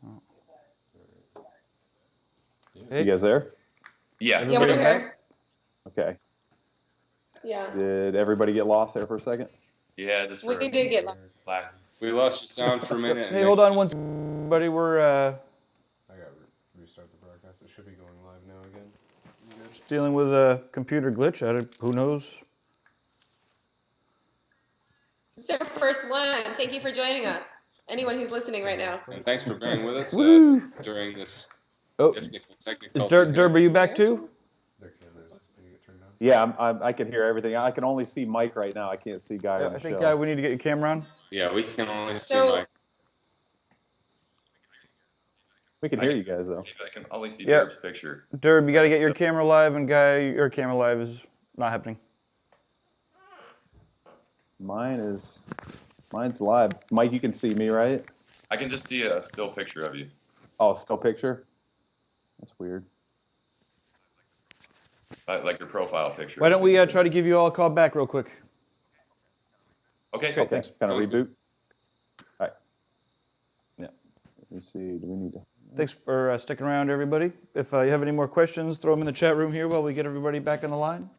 Oh. You guys there? Yeah. Yeah, we're here. Okay. Yeah. Did everybody get lost there for a second? Yeah, just We did get lost. We lost your sound for a minute. Hey, hold on one second, buddy. We're I got restart the broadcast. It should be going live now again. just dealing with a computer glitch. Who knows? It's our first one. Thank you for joining us. Anyone who's listening right now. And thanks for bearing with us during this Oh, technical is Durb, are you back too? Their cameras didn't get turned on. Yeah, I can hear everything. I can only see Mike right now. I can't see Guy on the I think show. we need to get your camera on. Yeah, we can only see So- Mike. We can hear you guys though. I can only see Yeah. Durb's picture. Durb, you got to get your camera live, and Guy, your camera live is not happening. Mine's live. Mike, you can see me, right? I can just see a still picture of you. Oh, still picture? That's weird. Like your profile picture. Why don't we try to give you all a call back real quick? Okay, cool. Thanks. Kind of Sounds reboot. All right. Yeah. Let me see. Do we need to? Thanks for sticking around, everybody. If you have any more questions, throw them in the chat room here while we get everybody back on the line.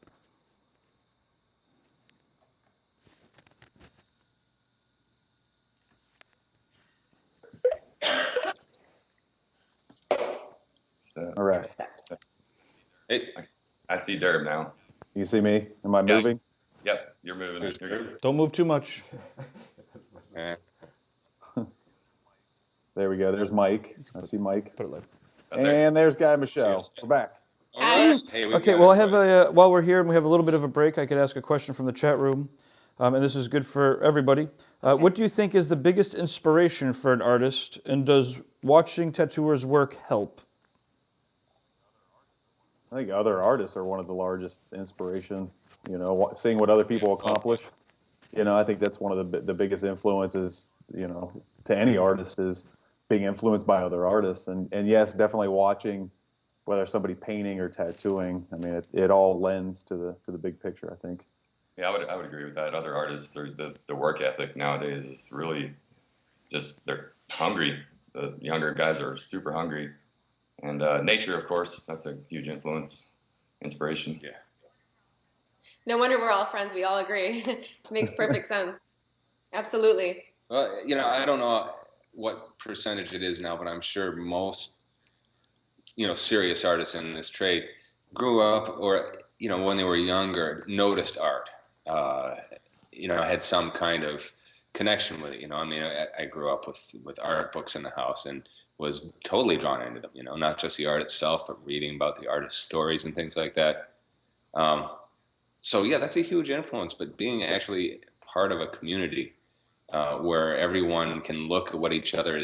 All right. Hey, I see Durb now. You see me? Am I moving? Yep, you're moving. there's You're good. Don't move too much. eh, There we go. There's Mike. I see Mike. Put it live. And there's Guy Michelle. We're back. all right. Hey, we Okay, got well, I everybody. have while we're here and we have a little bit of a break, I could ask a question from the chat room, and this is good for everybody. What do you think is the biggest inspiration for an artist, and does watching tattooers work help? I think other artists are one of the largest inspiration. You know, seeing what other people accomplish. You know, I think that's one of the biggest influences. You know, to any artist is being influenced by other artists, and yes, definitely watching whether somebody painting or tattooing. I mean, it all lends to the big picture, I think. Yeah, I would agree with that. Other artists, or the work ethic nowadays is really just, they're hungry. The younger guys are super hungry. And nature, of course, that's a huge influence, inspiration. Yeah. No wonder we're all friends. We all agree. Makes perfect sense. Absolutely. Well, you know, I don't know what percentage it is now, but I'm sure most, you know, serious artists in this trade grew up, or, you know, when they were younger, noticed art, you know, had some kind of connection with it. You know, I mean, I grew up with art books in the house and was totally drawn into them, you know, not just the art itself, but reading about the artist's stories and things like that. So yeah, that's a huge influence, but being actually part of a community where everyone can look at what each other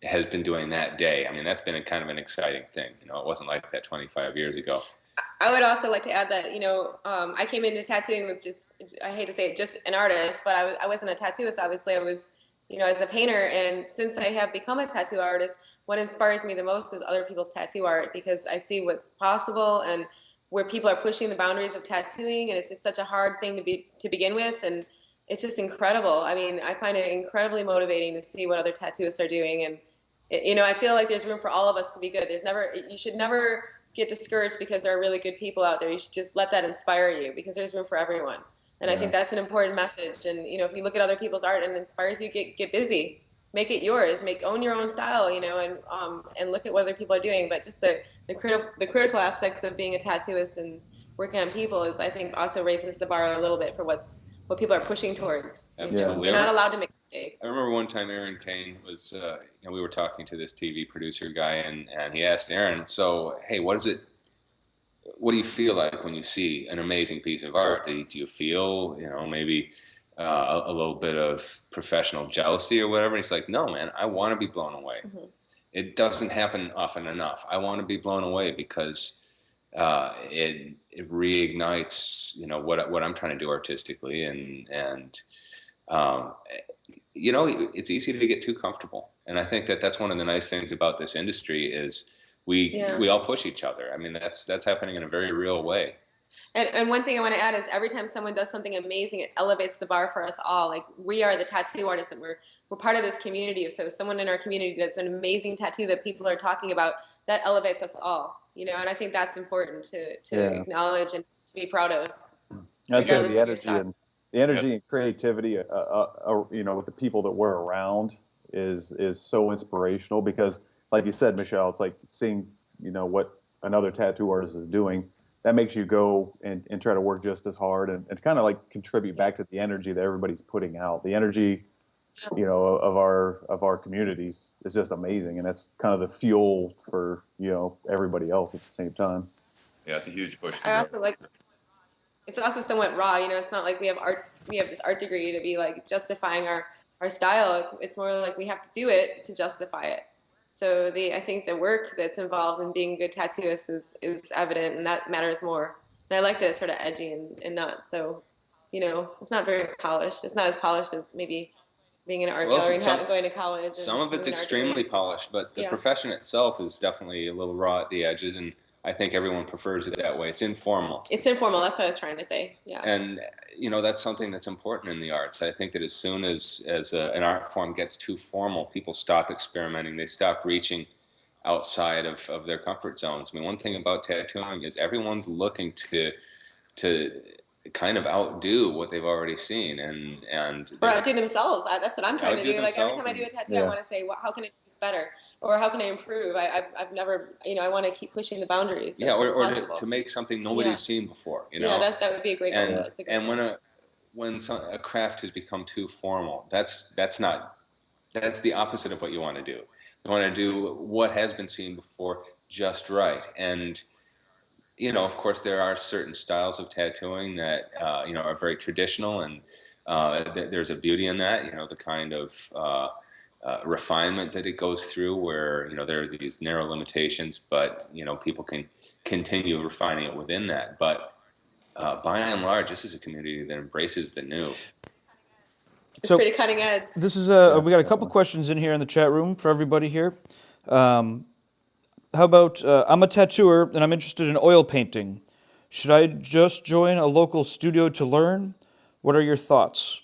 has been doing that day. I mean, that's been a kind of an exciting thing. You know, it wasn't like that 25 years ago. I would also like to add that, you know, I came into tattooing with just, I hate to say it, just an artist, but I wasn't a tattooist, obviously. I was as a painter. And since I have become a tattoo artist, what inspires me the most is other people's tattoo art, because I see what's possible and where people are pushing the boundaries of tattooing. And it's such a hard thing to begin with. And it's just incredible. I mean, I find it incredibly motivating to see what other tattooists are doing. And, I feel like there's room for all of us to be good. You should never get discouraged because there are really good people out there. You should just let that inspire you, because there's room for everyone. And I think that's an important message. And, if you look at other people's art and it inspires you, get busy, make it yours, own your own style, and look at what other people are doing. But just the critical aspects of being a tattooist and working on people is, I think, also raises the bar a little bit for what people are pushing towards. Absolutely. You're not allowed to make mistakes. I remember one time Aaron Kane was, we were talking to this TV producer guy, and he asked Aaron, so, hey, what do you feel like when you see an amazing piece of art? Do you feel, maybe a little bit of professional jealousy or whatever? And he's like, no, man, I want to be blown away. Mm-hmm. It doesn't happen often enough. I want to be blown away because it reignites, what I'm trying to do artistically, and it's easy to get too comfortable. And I think that's one of the nice things about this industry is we all push each other. I mean, that's happening in a very real way. And one thing I want to add is every time someone does something amazing, it elevates the bar for us all. Like, we are the tattoo artists, and we're part of this community. So someone in our community does an amazing tattoo that people are talking about, that elevates us all. And I think that's important to acknowledge and to be proud of. That's the energy and creativity, with the people that we're around is so inspirational, because, like you said, Michele, it's like seeing, what another tattoo artist is doing. That makes you go and try to work just as hard and kind of like contribute back to the energy that everybody's putting out. The energy, of our communities is just amazing, and that's kind of the fuel for everybody else at the same time. Yeah, it's a huge push. I also like. It's also somewhat raw. It's not like we have this art degree to be like justifying our style. It's more like we have to do it to justify it. So I think the work that's involved in being a good tattooist is evident, and that matters more. And I like that it's sort of edgy and not so, it's not very polished. It's not as polished as maybe being in an art gallery and going to college. Some of it's extremely polished, but the profession itself is definitely a little raw at the edges, and I think everyone prefers it that way. It's informal. It's informal. That's what I was trying to say. Yeah. And that's something that's important in the arts. I think that as soon as an art form gets too formal, people stop experimenting. They stop reaching outside of their comfort zones. I mean, one thing about tattooing is everyone's looking to kind of outdo what they've already seen, and or outdo themselves. That's what I'm trying to do. Like, every time I do a tattoo, I want to say, how can I do this better, or how can I improve? I've never, I want to keep pushing the boundaries. Yeah, or to make something nobody's seen before. Yeah, that would be a great goal. And when a craft has become too formal, that's the opposite of what you want to do. You want to do what has been seen before just right. And of course, there are certain styles of tattooing that are very traditional, and there's a beauty in that. The kind of refinement that it goes through, where there are these narrow limitations, but people can continue refining it within that. But by and large, this is a community that embraces the new. It's pretty cutting edge. This is we got a couple questions in here in the chat room for everybody here. How about, I'm a tattooer and I'm interested in oil painting. Should I just join a local studio to learn? What are your thoughts?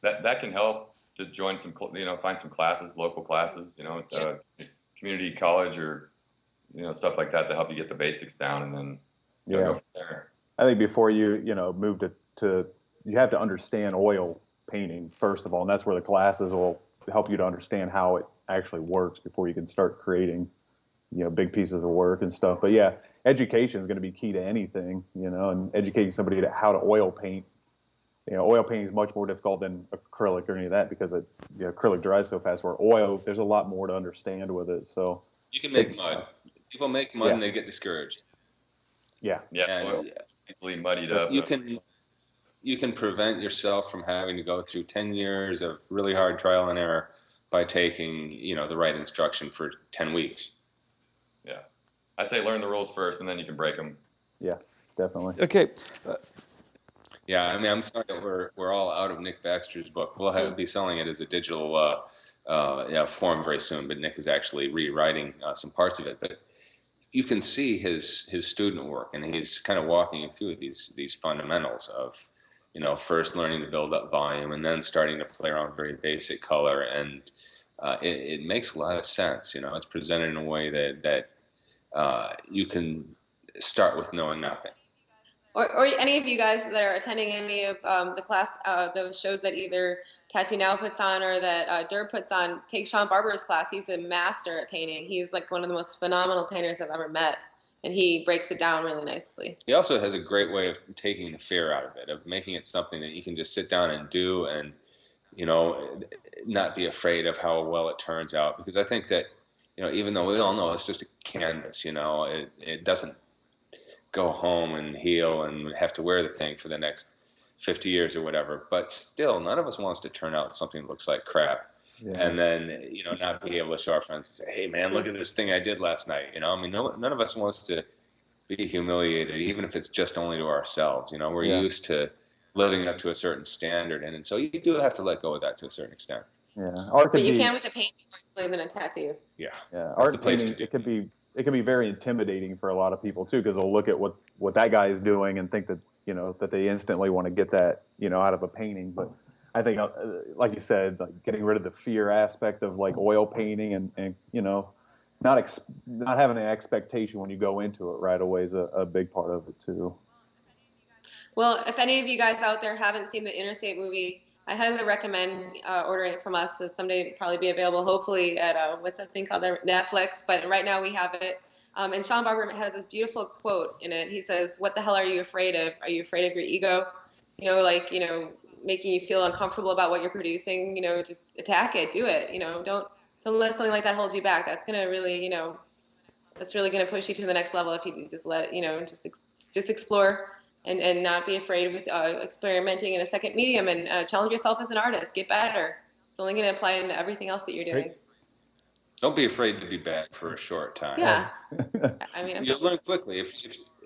That can help to join some, find some classes, local classes, community college or, stuff like that to help you get the basics down, and then go from there. I think before you, move to you have to understand oil painting, first of all, and that's where the classes will help you to understand how it actually works before you can start creating, big pieces of work and stuff. But yeah, education is going to be key to anything, and educating somebody to how to oil paint. Oil painting is much more difficult than acrylic or any of that, because acrylic dries so fast, where oil, there's a lot more to understand with it. So you can make mud. People make mud and they get discouraged. Yeah. Yeah. Oil easily muddied up. You can prevent yourself from having to go through 10 years of really hard trial and error by taking, the right instruction for 10 weeks. Yeah. I say learn the rules first, and then you can break them. Yeah, definitely. Okay. Yeah, I mean, I'm sorry that we're all out of Nick Baxter's book. We'll be selling it as a digital form very soon, but Nick is actually rewriting some parts of it. But you can see his student work, and he's kind of walking you through these fundamentals of, first learning to build up volume and then starting to play around with very basic color, and it makes a lot of sense. It's presented in a way that you can start with knowing nothing. Or any of you guys that are attending any of the shows that either TattooNOW puts on or that Durb puts on, take Sean Barber's class. He's a master at painting. He's like one of the most phenomenal painters I've ever met, and he breaks it down really nicely. He also has a great way of taking the fear out of it, of making it something that you can just sit down and do, and not be afraid of how well it turns out. Because I think that even though we all know it's just a canvas, it doesn't go home and heal and have to wear the thing for the next 50 years or whatever. But still, none of us wants to turn out something that looks like crap. Yeah. And then, not be able to show our friends and say, hey, man, look at this thing I did last night. I mean, none of us wants to be humiliated, even if it's just only to ourselves. We're used to living up to a certain standard. And so you do have to let go of that to a certain extent. Yeah. But you can with a painting more easily than a tattoo. Yeah. Art painting, it can be very intimidating for a lot of people too, because they'll look at what that guy is doing and think that that they instantly want to get that out of a painting. But I think, like you said, like getting rid of the fear aspect of like oil painting and not having an expectation when you go into it right away is a big part of it too. Well, if any of you guys out there haven't seen the Interstate movie, I highly recommend ordering it from us. So someday it'll probably be available, hopefully at what's that thing called, Netflix. But right now we have it. And Sean Barber has this beautiful quote in it. He says, "What the hell are you afraid of? Are you afraid of your ego? Making you feel uncomfortable about what you're producing. Just attack it, do it. Don't let something like that hold you back. That's gonna really, that's really gonna push you to the next level if you just let just explore." And not be afraid with experimenting in a second medium, and challenge yourself as an artist. Get better. It's only going to apply into everything else that you're doing. Don't be afraid to be bad for a short time. Yeah. I mean, you'll learn quickly.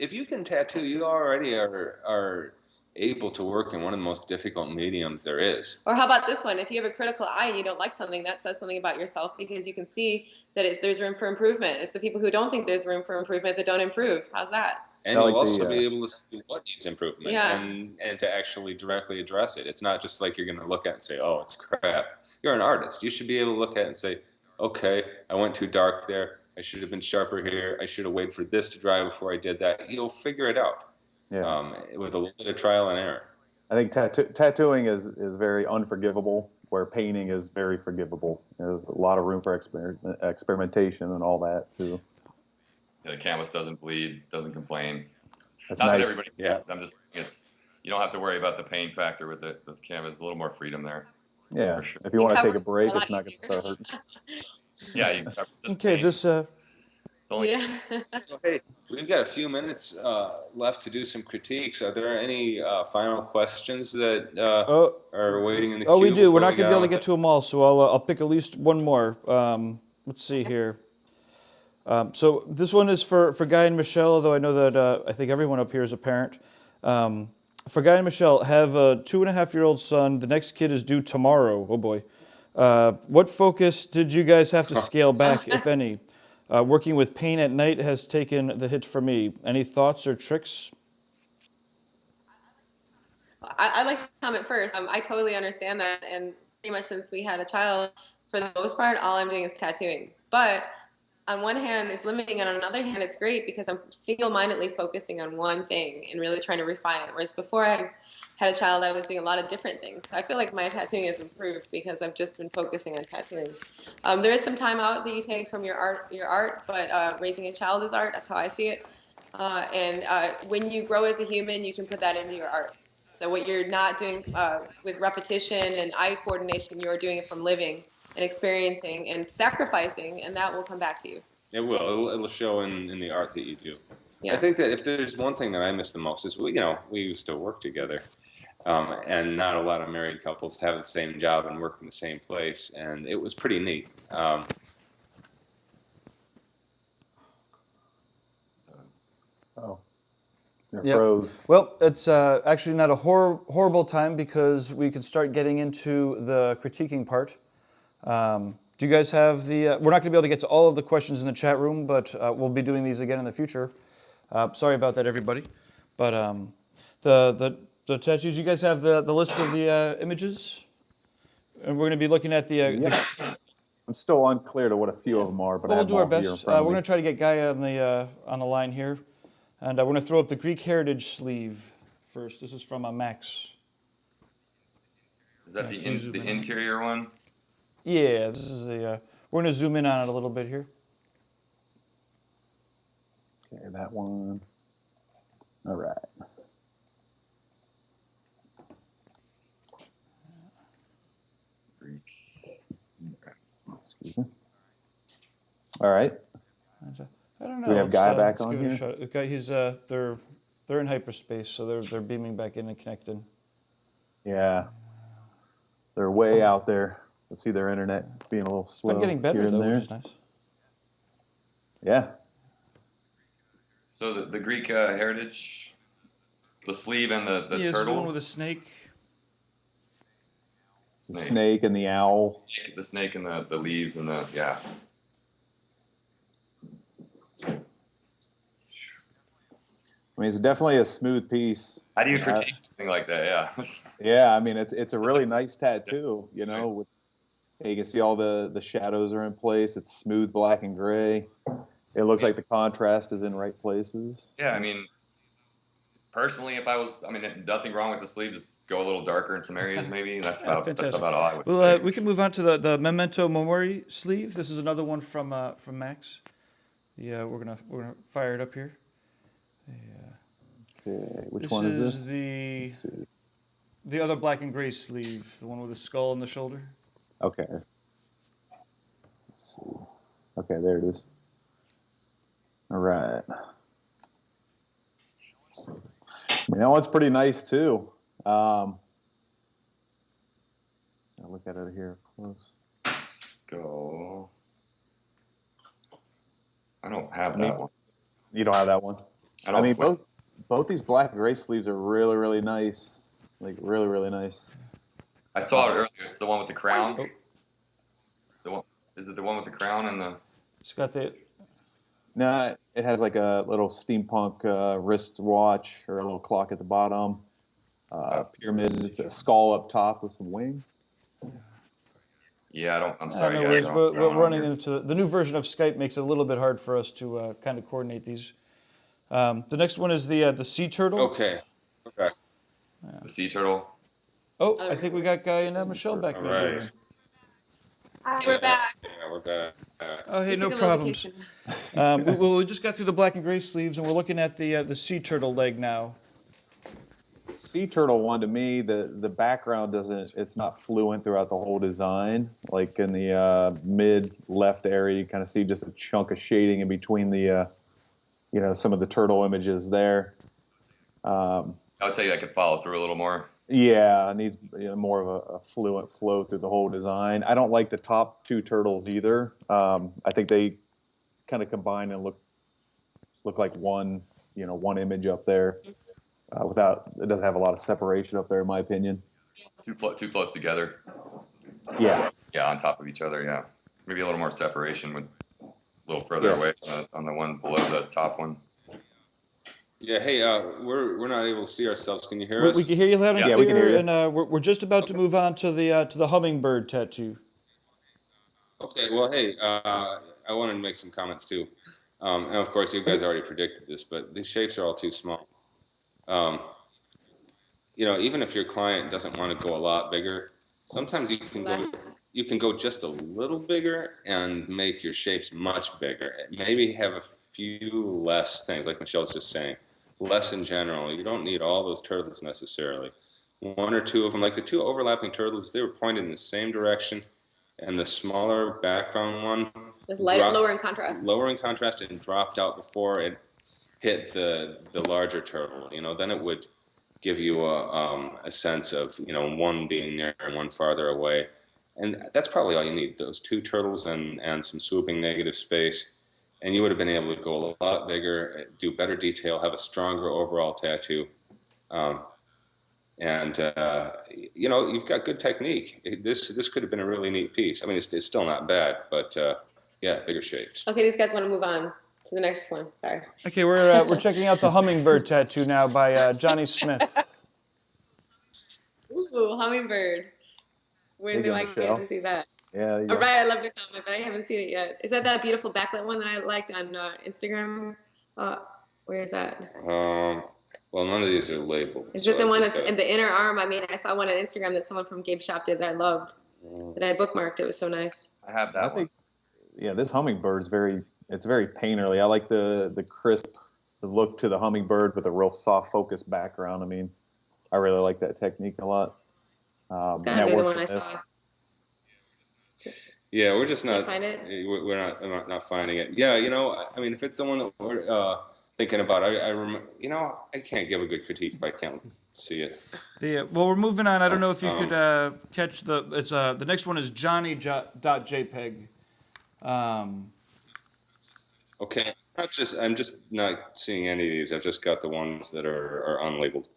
If you can tattoo, you already are able to work in one of the most difficult mediums there is. Or how about this one? If you have a critical eye and you don't like something, that says something about yourself, because you can see that there's room for improvement. It's the people who don't think there's room for improvement that don't improve. How's that? And you'll also be able to see what needs improvement and to actually directly address it. It's not just like you're going to look at it and say, oh, it's crap. You're an artist. You should be able to look at it and say, okay, I went too dark there. I should have been sharper here. I should have waited for this to dry before I did that. You'll figure it out with a little bit of trial and error. I think tattooing is very unforgivable, where painting is very forgivable. There's a lot of room for experimentation and all that too. The canvas doesn't bleed, doesn't complain. That's not nice. that everybody. Yeah. You don't have to worry about the pain factor with the canvas. A little more freedom there. Yeah. For sure. If you want to take a break, it's not going to start hurting. Yeah. Okay. This. So, hey, we've got a few minutes left to do some critiques. Are there any final questions that are waiting in the queue? Oh, we do. We're not going to be able to get to them all, so I'll pick at least one more. Let's see here. So this one is for Guy and Michelle, although I know that I think everyone up here is a parent. For Guy and Michelle, have a 2.5-year-old son. The next kid is due tomorrow. Oh boy. What focus did you guys have to scale back, if any? Working with paint at night has taken the hit for me. Any thoughts or tricks? I'd like to comment first. I totally understand that, and pretty much since we had a child, for the most part, all I'm doing is tattooing. But on one hand, it's limiting, and on another hand, it's great because I'm single-mindedly focusing on one thing and really trying to refine it. Whereas before I had a child, I was doing a lot of different things. So I feel like my tattooing has improved because I've just been focusing on tattooing. There is some time out that you take from your art, but raising a child is art. That's how I see it. And when you grow as a human, you can put that into your art. So what you're not doing with repetition and eye coordination, you're doing it from living and experiencing and sacrificing, and that will come back to you. It will. It'll show in the art that you do. Yeah. I think that if there's one thing that I miss the most is we used to work together, and not a lot of married couples have the same job and work in the same place, and it was pretty neat. They're Yep. froze. Well, it's actually not a horrible time because we can start getting into the critiquing part. Do you guys have the? We're not going to be able to get to all of the questions in the chat room, but we'll be doing these again in the future. Sorry about that, everybody. But the tattoos. You guys have the list of the images, and we're going to be looking at the. Yeah. I'm still unclear to what a few of them are, but Well, I we'll have do them our all here in best. front We're of going me. to try to get Gaia on the line here, and we're going to throw up the Greek heritage sleeve first. This is from Max. Is that the interior one? Yeah, this is a. We're going to zoom in on it a little bit here. Okay, that one. All right. Excuse me. All right. I don't know. Do we have Guy back let's on give it a here? shot. The guy, he's they're in hyperspace, so they're beaming back in and connecting. Yeah. They're way out there. Let's see their internet being a little It's slow. been getting better here and though, there. which is nice. Yeah. So the Greek heritage, the sleeve and the Yeah, this is turtles. the one with a snake. The snake and the owl. The snake and the leaves and the yeah. I mean, it's definitely a smooth piece. How do you critique something like that? Yeah. Yeah, I mean, it's a really nice tattoo. You know, Nice. with, you can see all the shadows are in place. It's smooth black and gray. It looks like the contrast is in right places. Yeah, I mean, personally, nothing wrong with the sleeve. Just go a little darker in some areas, maybe. That's about all I would. Well, say. we can move on to the Memento Mori sleeve. This is another one from Max. Yeah, we're gonna fire it up here. Okay, which This one is is this? the other black and gray sleeve, the one with the skull on the shoulder. Okay. Let's see. Okay, there it is. All right. That one's pretty nice too. I'll look at it here close. Go. I don't have that one. You don't have that one? I mean, both these black and gray sleeves are really, really nice. Like, really, really nice. I saw it earlier. It's the one with the crown. Oh. The one is it the one with the crown and the? It's got the. No, it has like a little steampunk wrist watch or a little clock at the bottom. Pyramid, it's a skull up top with some wing. Yeah, I'm I sorry. don't know, guys, I don't know what's we're going on running here. into the new version of Skype makes it a little bit hard for us to kind of coordinate these. The next one is the sea turtle. Okay. The sea turtle. Oh, I think we got Guy and Michelle back All there. right. Hi, we're back. Yeah, we're back. Oh, hey, We no took a little problems. vacation. We just got through the black and gray sleeves, and we're looking at the sea turtle leg now. Sea turtle one, to me, the background it's not fluent throughout the whole design. Like in the mid left area, you kind of see just a chunk of shading in between the some of the turtle images there. I would tell you I could follow through a little more. Yeah, it needs more of a fluent flow through the whole design. I don't like the top two turtles either. I think they kind of combine and look like one image up there. It doesn't have a lot of separation up there, in my opinion. Too close together. Yeah. Yeah, on top of each other. Yeah, maybe a little more separation with a little further away on the one below the top one. Yeah. Hey, we're not able to see ourselves. Can you hear us? We can hear you loud and Yeah, clear, we can hear you. and we're just about to move on to the Hummingbird Tattoo. Okay. Well, hey, I wanted to make some comments too. And of course, you guys already predicted this, but these shapes are all too small. Even if your client doesn't want to go a lot bigger, sometimes you can go just a little bigger and make your shapes much bigger. Maybe have a few less things, like Michelle's just saying, less in general. You don't need all those turtles necessarily. One or two of them, like the two overlapping turtles, if they were pointed in the same direction, and the smaller background one It's lower in contrast. Lower in contrast and dropped out before it hit the larger turtle. Then it would give you a sense of one being near and one farther away, and that's probably all you need. Those two turtles and some swooping negative space, and you would have been able to go a lot bigger, do better detail, have a stronger overall tattoo. And you know, you've got good technique. This could have been a really neat piece. I mean, it's still not bad, but yeah, bigger shapes. Okay, these guys want to move on to the next one. Sorry. Okay, we're checking out the Hummingbird Tattoo now by Johnny Smith. Ooh, Hummingbird. When do I get to see that? Yeah. All right, I love the comment, but I haven't seen it yet. Is that beautiful backlit one that I liked on Instagram? Where is that? Well, none of these are labeled. Is it the one that's in the inner arm? I mean, I saw one on Instagram that someone from Gabe Shop did that I loved. That I bookmarked. It was so nice. I have that one. Yeah, this Hummingbird is very painterly. I like the crisp look to the Hummingbird with a real soft focus background. I mean, I really like that technique a lot. It's gotta be the one I saw. Yeah, we're just not. Find it? We're not finding it. Yeah, you know, I mean, if it's the one that we're thinking about, I remember. You know, I can't give a good critique if I can't see it. Well, we're moving on. I don't know if you could catch the next one is Johnny.jpg. Okay, I'm just not seeing any of these. I've just got the ones that are unlabeled.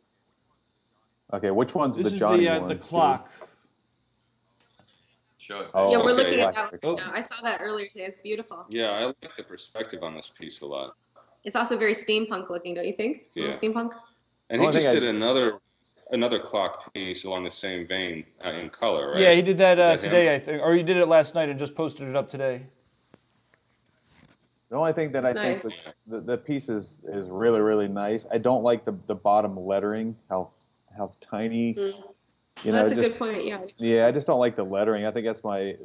Okay, which one's This the is Johnny one? the clock. Show it. Oh, Yeah, we're okay. looking at that one now. I saw that earlier today. It's beautiful. Yeah, I like the perspective on this piece a lot. It's also very steampunk looking, don't you think? Yeah. Steampunk. And he just did another clock piece along the same vein in color, right? Yeah, he did that today, him? I think, or he did it last night and just posted it up today. The only thing that It's I nice. think the piece is really, really nice. I don't like the bottom lettering, how tiny. You know, That's a good point. Yeah. Yeah, I just don't like the lettering. I think that's my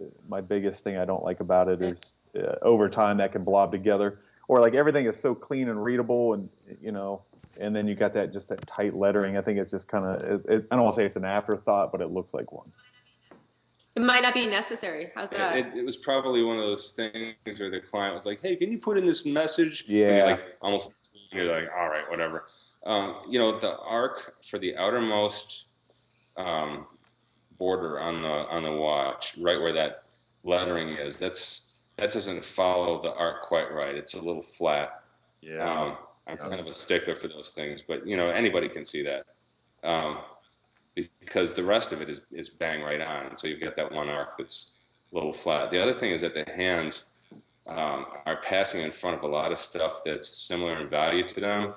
biggest thing I don't like about it is over time that can blob together, or like everything is so clean and readable, and you know, and then you got that tight lettering. I think it's just kind of. I don't want to say it's an afterthought, but it looks like one. It might not be necessary. How's that? It was probably one of those things where the client was like, "Hey, can you put in this message?" Yeah. And you're like, "All right, whatever." You know, the arc for the outermost border on the watch, right where that lettering is, that doesn't follow the arc quite right. It's a little flat. Yeah. I'm kind of a stickler for those things, but you know, anybody can see that. Because the rest of it is bang right on. And so you've got that one arc that's a little flat. The other thing is that the hands are passing in front of a lot of stuff that's similar in value to them.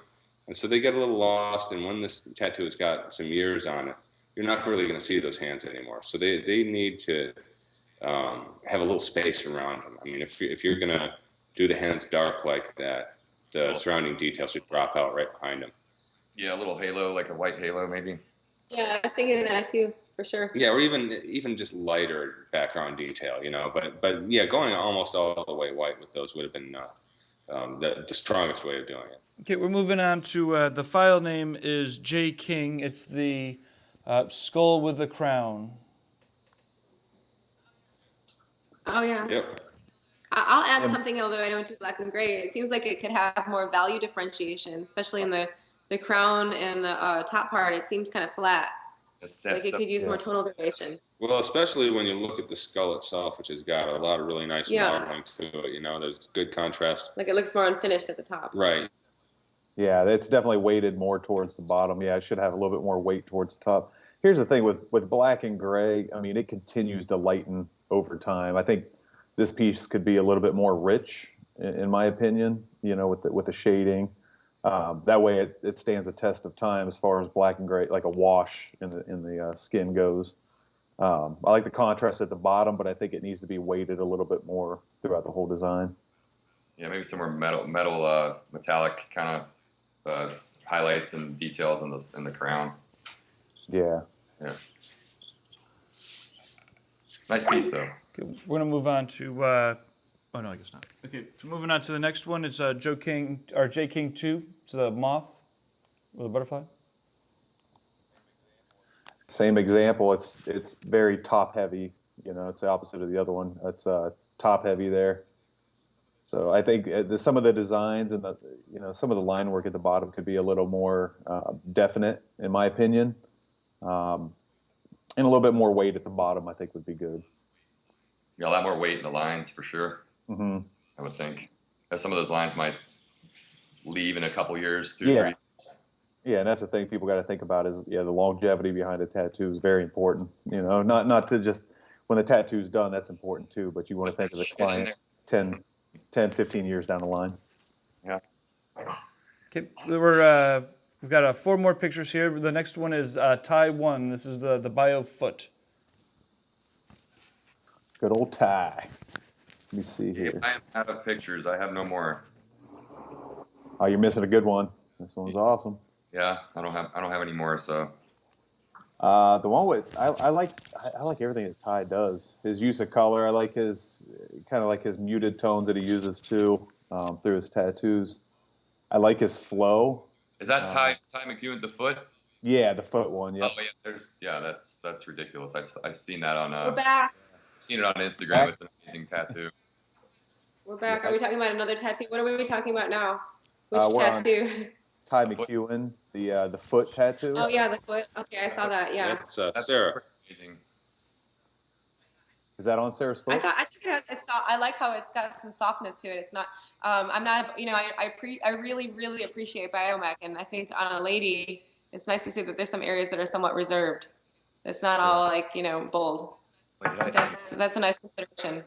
And so they get a little lost. And when this tattoo has got some years on it, you're not really going to see those hands anymore. So they need to have a little space around them. I mean, if you're going to do the hands dark like that, the surrounding details should drop out right behind them. Yeah, a little halo, like a white halo maybe. Yeah, I was thinking that too, for sure. Yeah, or even just lighter background detail, you know. But yeah, going almost all the way white with those would have been the strongest way of doing it. Okay, we're moving on to the file name is J King. It's the skull with the crown. Oh yeah. Yep. I'll add something, although I don't do black and gray. It seems like it could have more value differentiation, especially in the crown and the top part. It seems kind of flat. Like it could use more tonal variation. Well, especially when you look at the skull itself, which has got a lot of really nice modeling to it. You know, there's good contrast. Like it looks more unfinished at the top. Right. Yeah, it's definitely weighted more towards the bottom. Yeah, it should have a little bit more weight towards the top. Here's the thing with black and gray. I mean, it continues to lighten over time. I think this piece could be a little bit more rich, in my opinion. You know, with the shading. That way, it stands a test of time as far as black and gray, like a wash in the skin goes. I like the contrast at the bottom, but I think it needs to be weighted a little bit more throughout the whole design. Yeah, maybe some more metallic kind of highlights and details in the crown. Yeah. Yeah. Nice piece though. Okay, we're gonna move on to. Oh no, I guess not. Okay, so moving on to the next one. It's J King 2. It's the moth with a butterfly. Same example. It's very top heavy. You know, it's the opposite of the other one. It's top heavy there. So I think some of the designs and some of the line work at the bottom could be a little more definite, in my opinion, and a little bit more weight at the bottom. I think would be good. Yeah, a lot more weight in the lines for sure. Mm-hmm. I would think. some of those lines might leave in a couple years, 2 Yeah. 3 years. Yeah, and that's the thing people got to think about is, the longevity behind a tattoo is very important. Not to just when the tattoo's done, that's important too, but you want to think of the client 10, 15 years down the line. Yeah. Okay, we've got 4 more pictures here. The next one is Ty 1. This is the bio foot. Good old Ty. Let me see here. I have pictures. I have no more. Oh, you're missing a good one. This one's awesome. Yeah, I don't have any more. So the one with I like everything that Ty does. His use of color. I like his muted tones that he uses too through his tattoos. I like his flow. Is that Ty McEwen the foot? Yeah, the foot one. Yeah. Oh yeah, that's ridiculous. I've seen that on. We're back. Seen it on Instagram. It's an amazing tattoo. We're back. Are we talking about another tattoo? What are we talking about now? Which tattoo? Ty McEwen, the foot tattoo. Oh yeah, the foot. Okay, I saw that. Yeah. That's Sarah. Amazing. Is that on Sarah's foot? I think it has. I like how it's got some softness to it. It's not. I'm not. I really appreciate biomech, and I think on a lady, it's nice to see that there's some areas that are somewhat reserved. It's not all bold. That's a nice consideration.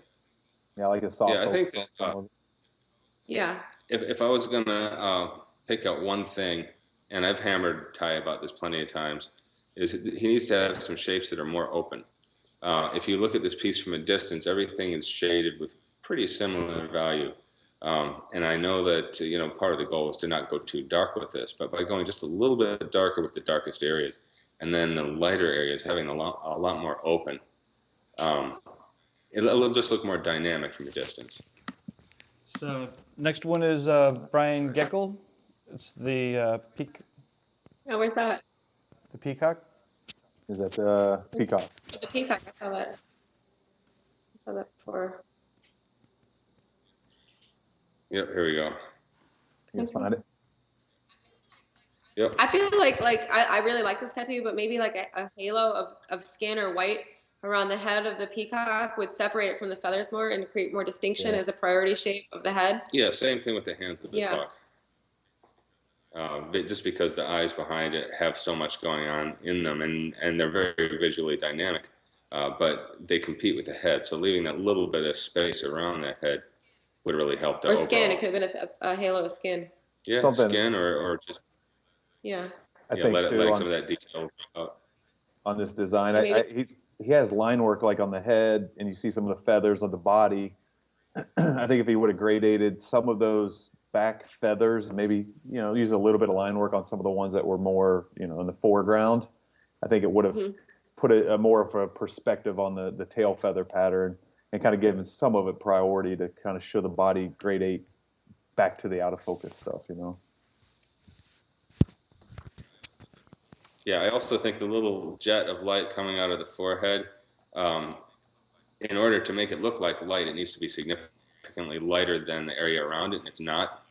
Yeah, I like his soft. Yeah, I think that. Yeah. If I was gonna pick out one thing, and I've hammered Ty about this plenty of times, is he needs to have some shapes that are more open. If you look at this piece from a distance, everything is shaded with pretty similar value. And I know that, part of the goal is to not go too dark with this, but by going just a little bit darker with the darkest areas, and then the lighter areas having a lot more open, it'll just look more dynamic from a distance. So next one is Brian Geckel. It's the peak. Oh, where's that? The peacock. Is that the peacock? The peacock. I saw that. I saw that before. Yep, here we go. Can you find it? Yep. I feel like I really like this tattoo, but maybe like a halo of skin or white around the head of the peacock would separate it from the feathers more and create more distinction as a priority shape of the head. Yeah, same thing with the hands of the peacock. Just because the eyes behind it have so much going on in them, and they're very visually dynamic, but they compete with the head. So leaving that little bit of space around that head would really help. Or skin. It could have been a halo of skin. Yeah, something. Skin or just. Yeah. I think letting some of that detail out. On this design, he has line work like on the head, and you see some of the feathers on the body. I think if he would have gradated some of those back feathers, maybe use a little bit of line work on some of the ones that were more in the foreground, I think it would have put a more of a perspective on the tail feather pattern and kind of given some of it priority to kind of show the body gradate back to the out of focus stuff. Yeah, I also think the little jet of light coming out of the forehead, in order to make it look like light, it needs to be significantly lighter than the area around it, and it's not.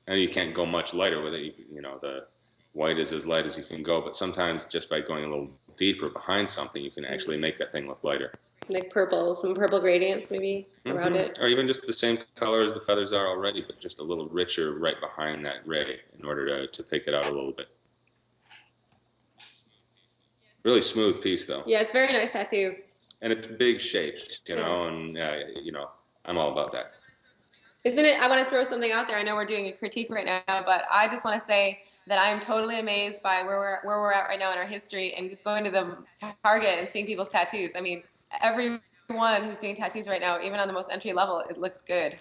And you can't go much lighter with it. The white is as light as you can go, but sometimes just by going a little deeper behind something, you can actually make that thing look lighter. Like some purple gradients maybe around it. Or even just the same color as the feathers are already, but just a little richer right behind that ray in order to pick it out a little bit. Really smooth piece, though. Yeah, it's a very nice tattoo. And it's big shaped, and I'm all about that. Isn't it? I want to throw something out there. I know we're doing a critique right now, but I just want to say that I am totally amazed by where we're at right now in our history, and just going to the Target and seeing people's tattoos. I mean, everyone who's doing tattoos right now, even on the most entry level, it looks good.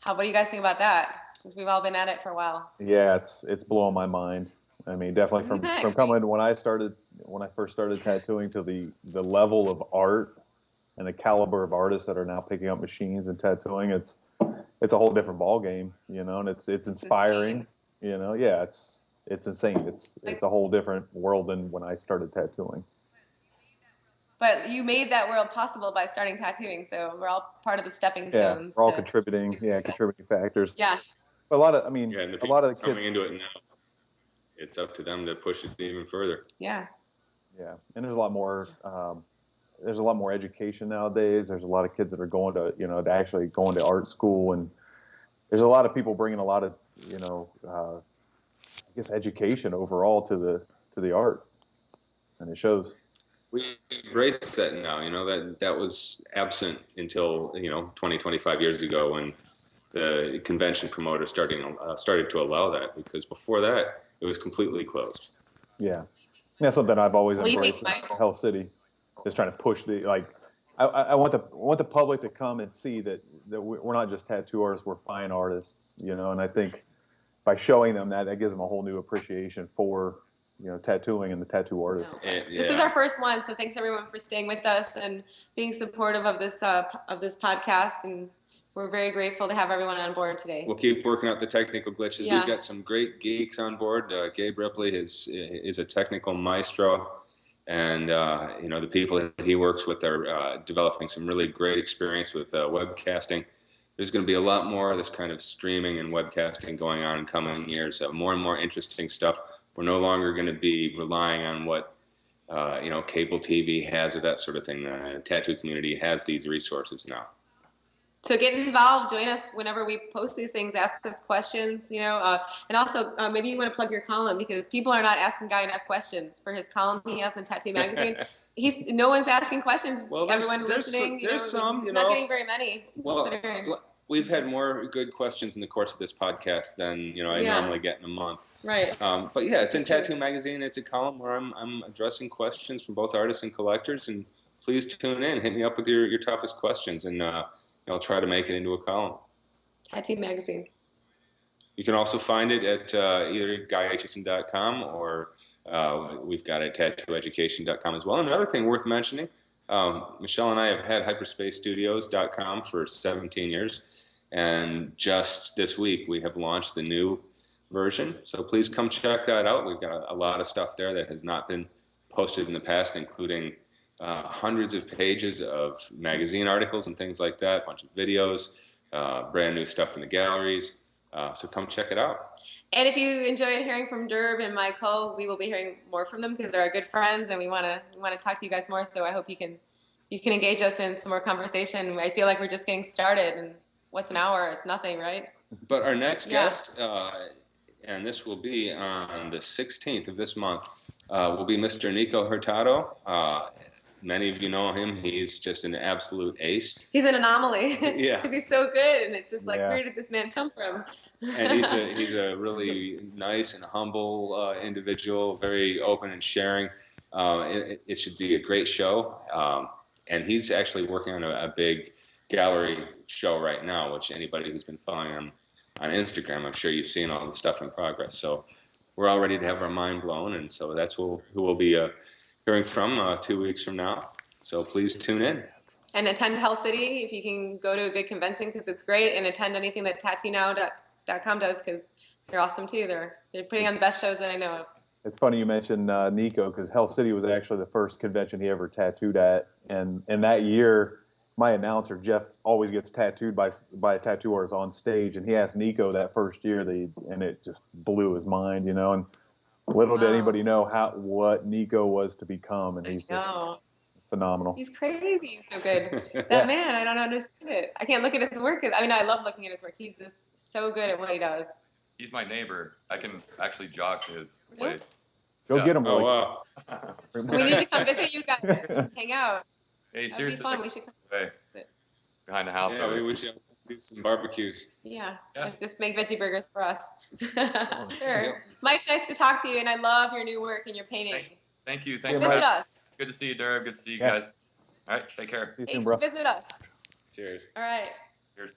What do you guys think about that? Since we've all been at it for a while. Yeah, it's blowing my mind. I mean, definitely from coming when I first started tattooing to the level of art and the caliber of artists that are now picking up machines and tattooing, it's a whole different ball game, and it's inspiring, yeah, it's insane. It's a whole different world than when I started tattooing. But you made that world possible by starting tattooing, so we're all part of the stepping stones. Yeah, we're all contributing factors. Yeah. But a lot of the kids coming into it now, it's up to them to push it even further. Yeah. Yeah, and there's a lot more education nowadays. There's a lot of kids that are going to to actually going to art school and there's a lot of people bringing a lot of, I guess education overall to the art, and it shows. We embrace that now, that was absent until, 20, 25 years ago when the convention promoter started to allow that, because before that, it was completely closed. Yeah. That's something I've always What do you embraced think, in Mike? Hell City, is trying to push I want the public to come and see that we're not just tattoo artists, we're fine artists, and I think by showing them that gives them a whole new appreciation for, tattooing and the tattoo artist. Yeah. This is our first one, so thanks everyone for staying with us and being supportive of this podcast, and we're very grateful to have everyone on board today. We'll keep working out the technical glitches. Yeah. We've got some great geeks on board. Gabe Ripley is a technical maestro, and the people that he works with are developing some really great experience with webcasting. There's going to be a lot more of this kind of streaming and webcasting going on in coming years. More and more interesting stuff. We're no longer going to be relying on what cable TV has or that sort of thing. The tattoo community has these resources now. So get involved, join us whenever we post these things, ask us questions, and also maybe you want to plug your column, because people are not asking Guy enough questions for his column he has in Tattoo Magazine. No one's asking questions. Well, everyone listening, there's some, he's not getting very many. Well, we've had more good questions in the course of this podcast than I normally get in a month. Right. But yeah, it's in Tattoo Magazine. It's a column where I'm addressing questions from both artists and collectors, and please tune in. Hit me up with your toughest questions, and I'll try to make it into a column. Tattoo Magazine. You can also find it at either guyaitchison.com or we've got it at tattooeducation.com as well. Another thing worth mentioning, Michelle and I have had hyperspacestudios.com for 17 years, and just this week we have launched the new version. So please come check that out. We've got a lot of stuff there that has not been posted in the past, including hundreds of pages of magazine articles and things like that, a bunch of videos, brand new stuff in the galleries. So come check it out. And if you enjoyed hearing from Durb and Michael, we will be hearing more from them because they're our good friends, and we want to talk to you guys more. So I hope you can engage us in some more conversation. I feel like we're just getting started, and what's an hour? It's nothing, right? But our next guest, and this will be on the 16th of this month, will be Mr. Nikko Hurtado. Many of you know him. He's just an absolute ace. He's an anomaly. Yeah. Because he's so good, and it's just like, where did this man come from? And he's a really nice and humble individual, very open and sharing. It should be a great show. And he's actually working on a big gallery show right now, which anybody who's been following him on Instagram, I'm sure you've seen all the stuff in progress. So we're all ready to have our mind blown, and so that's who we'll be hearing from 2 weeks from now. So please tune in. And attend Hell City if you can go to a good convention, because it's great, and attend anything that TattooNOW.com does, because they're awesome too. They're putting on the best shows that I know of. It's funny you mentioned Nikko, because Hell City was actually the first convention he ever tattooed at, and that year, my announcer Jeff always gets tattooed by a tattoo artist on stage, and he asked Nikko that first year, and it just blew his mind, and little did anybody know what Nikko was to become, and he's just phenomenal. He's crazy. He's so good. That man, I don't understand it. I can't look at his work. I mean, I love looking at his work. He's just so good at what he does. He's my neighbor. I can actually jog to his place. Go get him. Oh, wow. We need to come visit you guys and hang out. Hey, That'd be fun. We should come. Behind the house. Yeah, we should do some barbecues. Yeah. Just make veggie burgers for us. Sure. Mike, nice to talk to you, and I love your new work and your paintings. Thank you. Visit us. Good to see you, Durb. Good to see you guys. All right, take care. Hey, visit us. Cheers. All right. Cheers.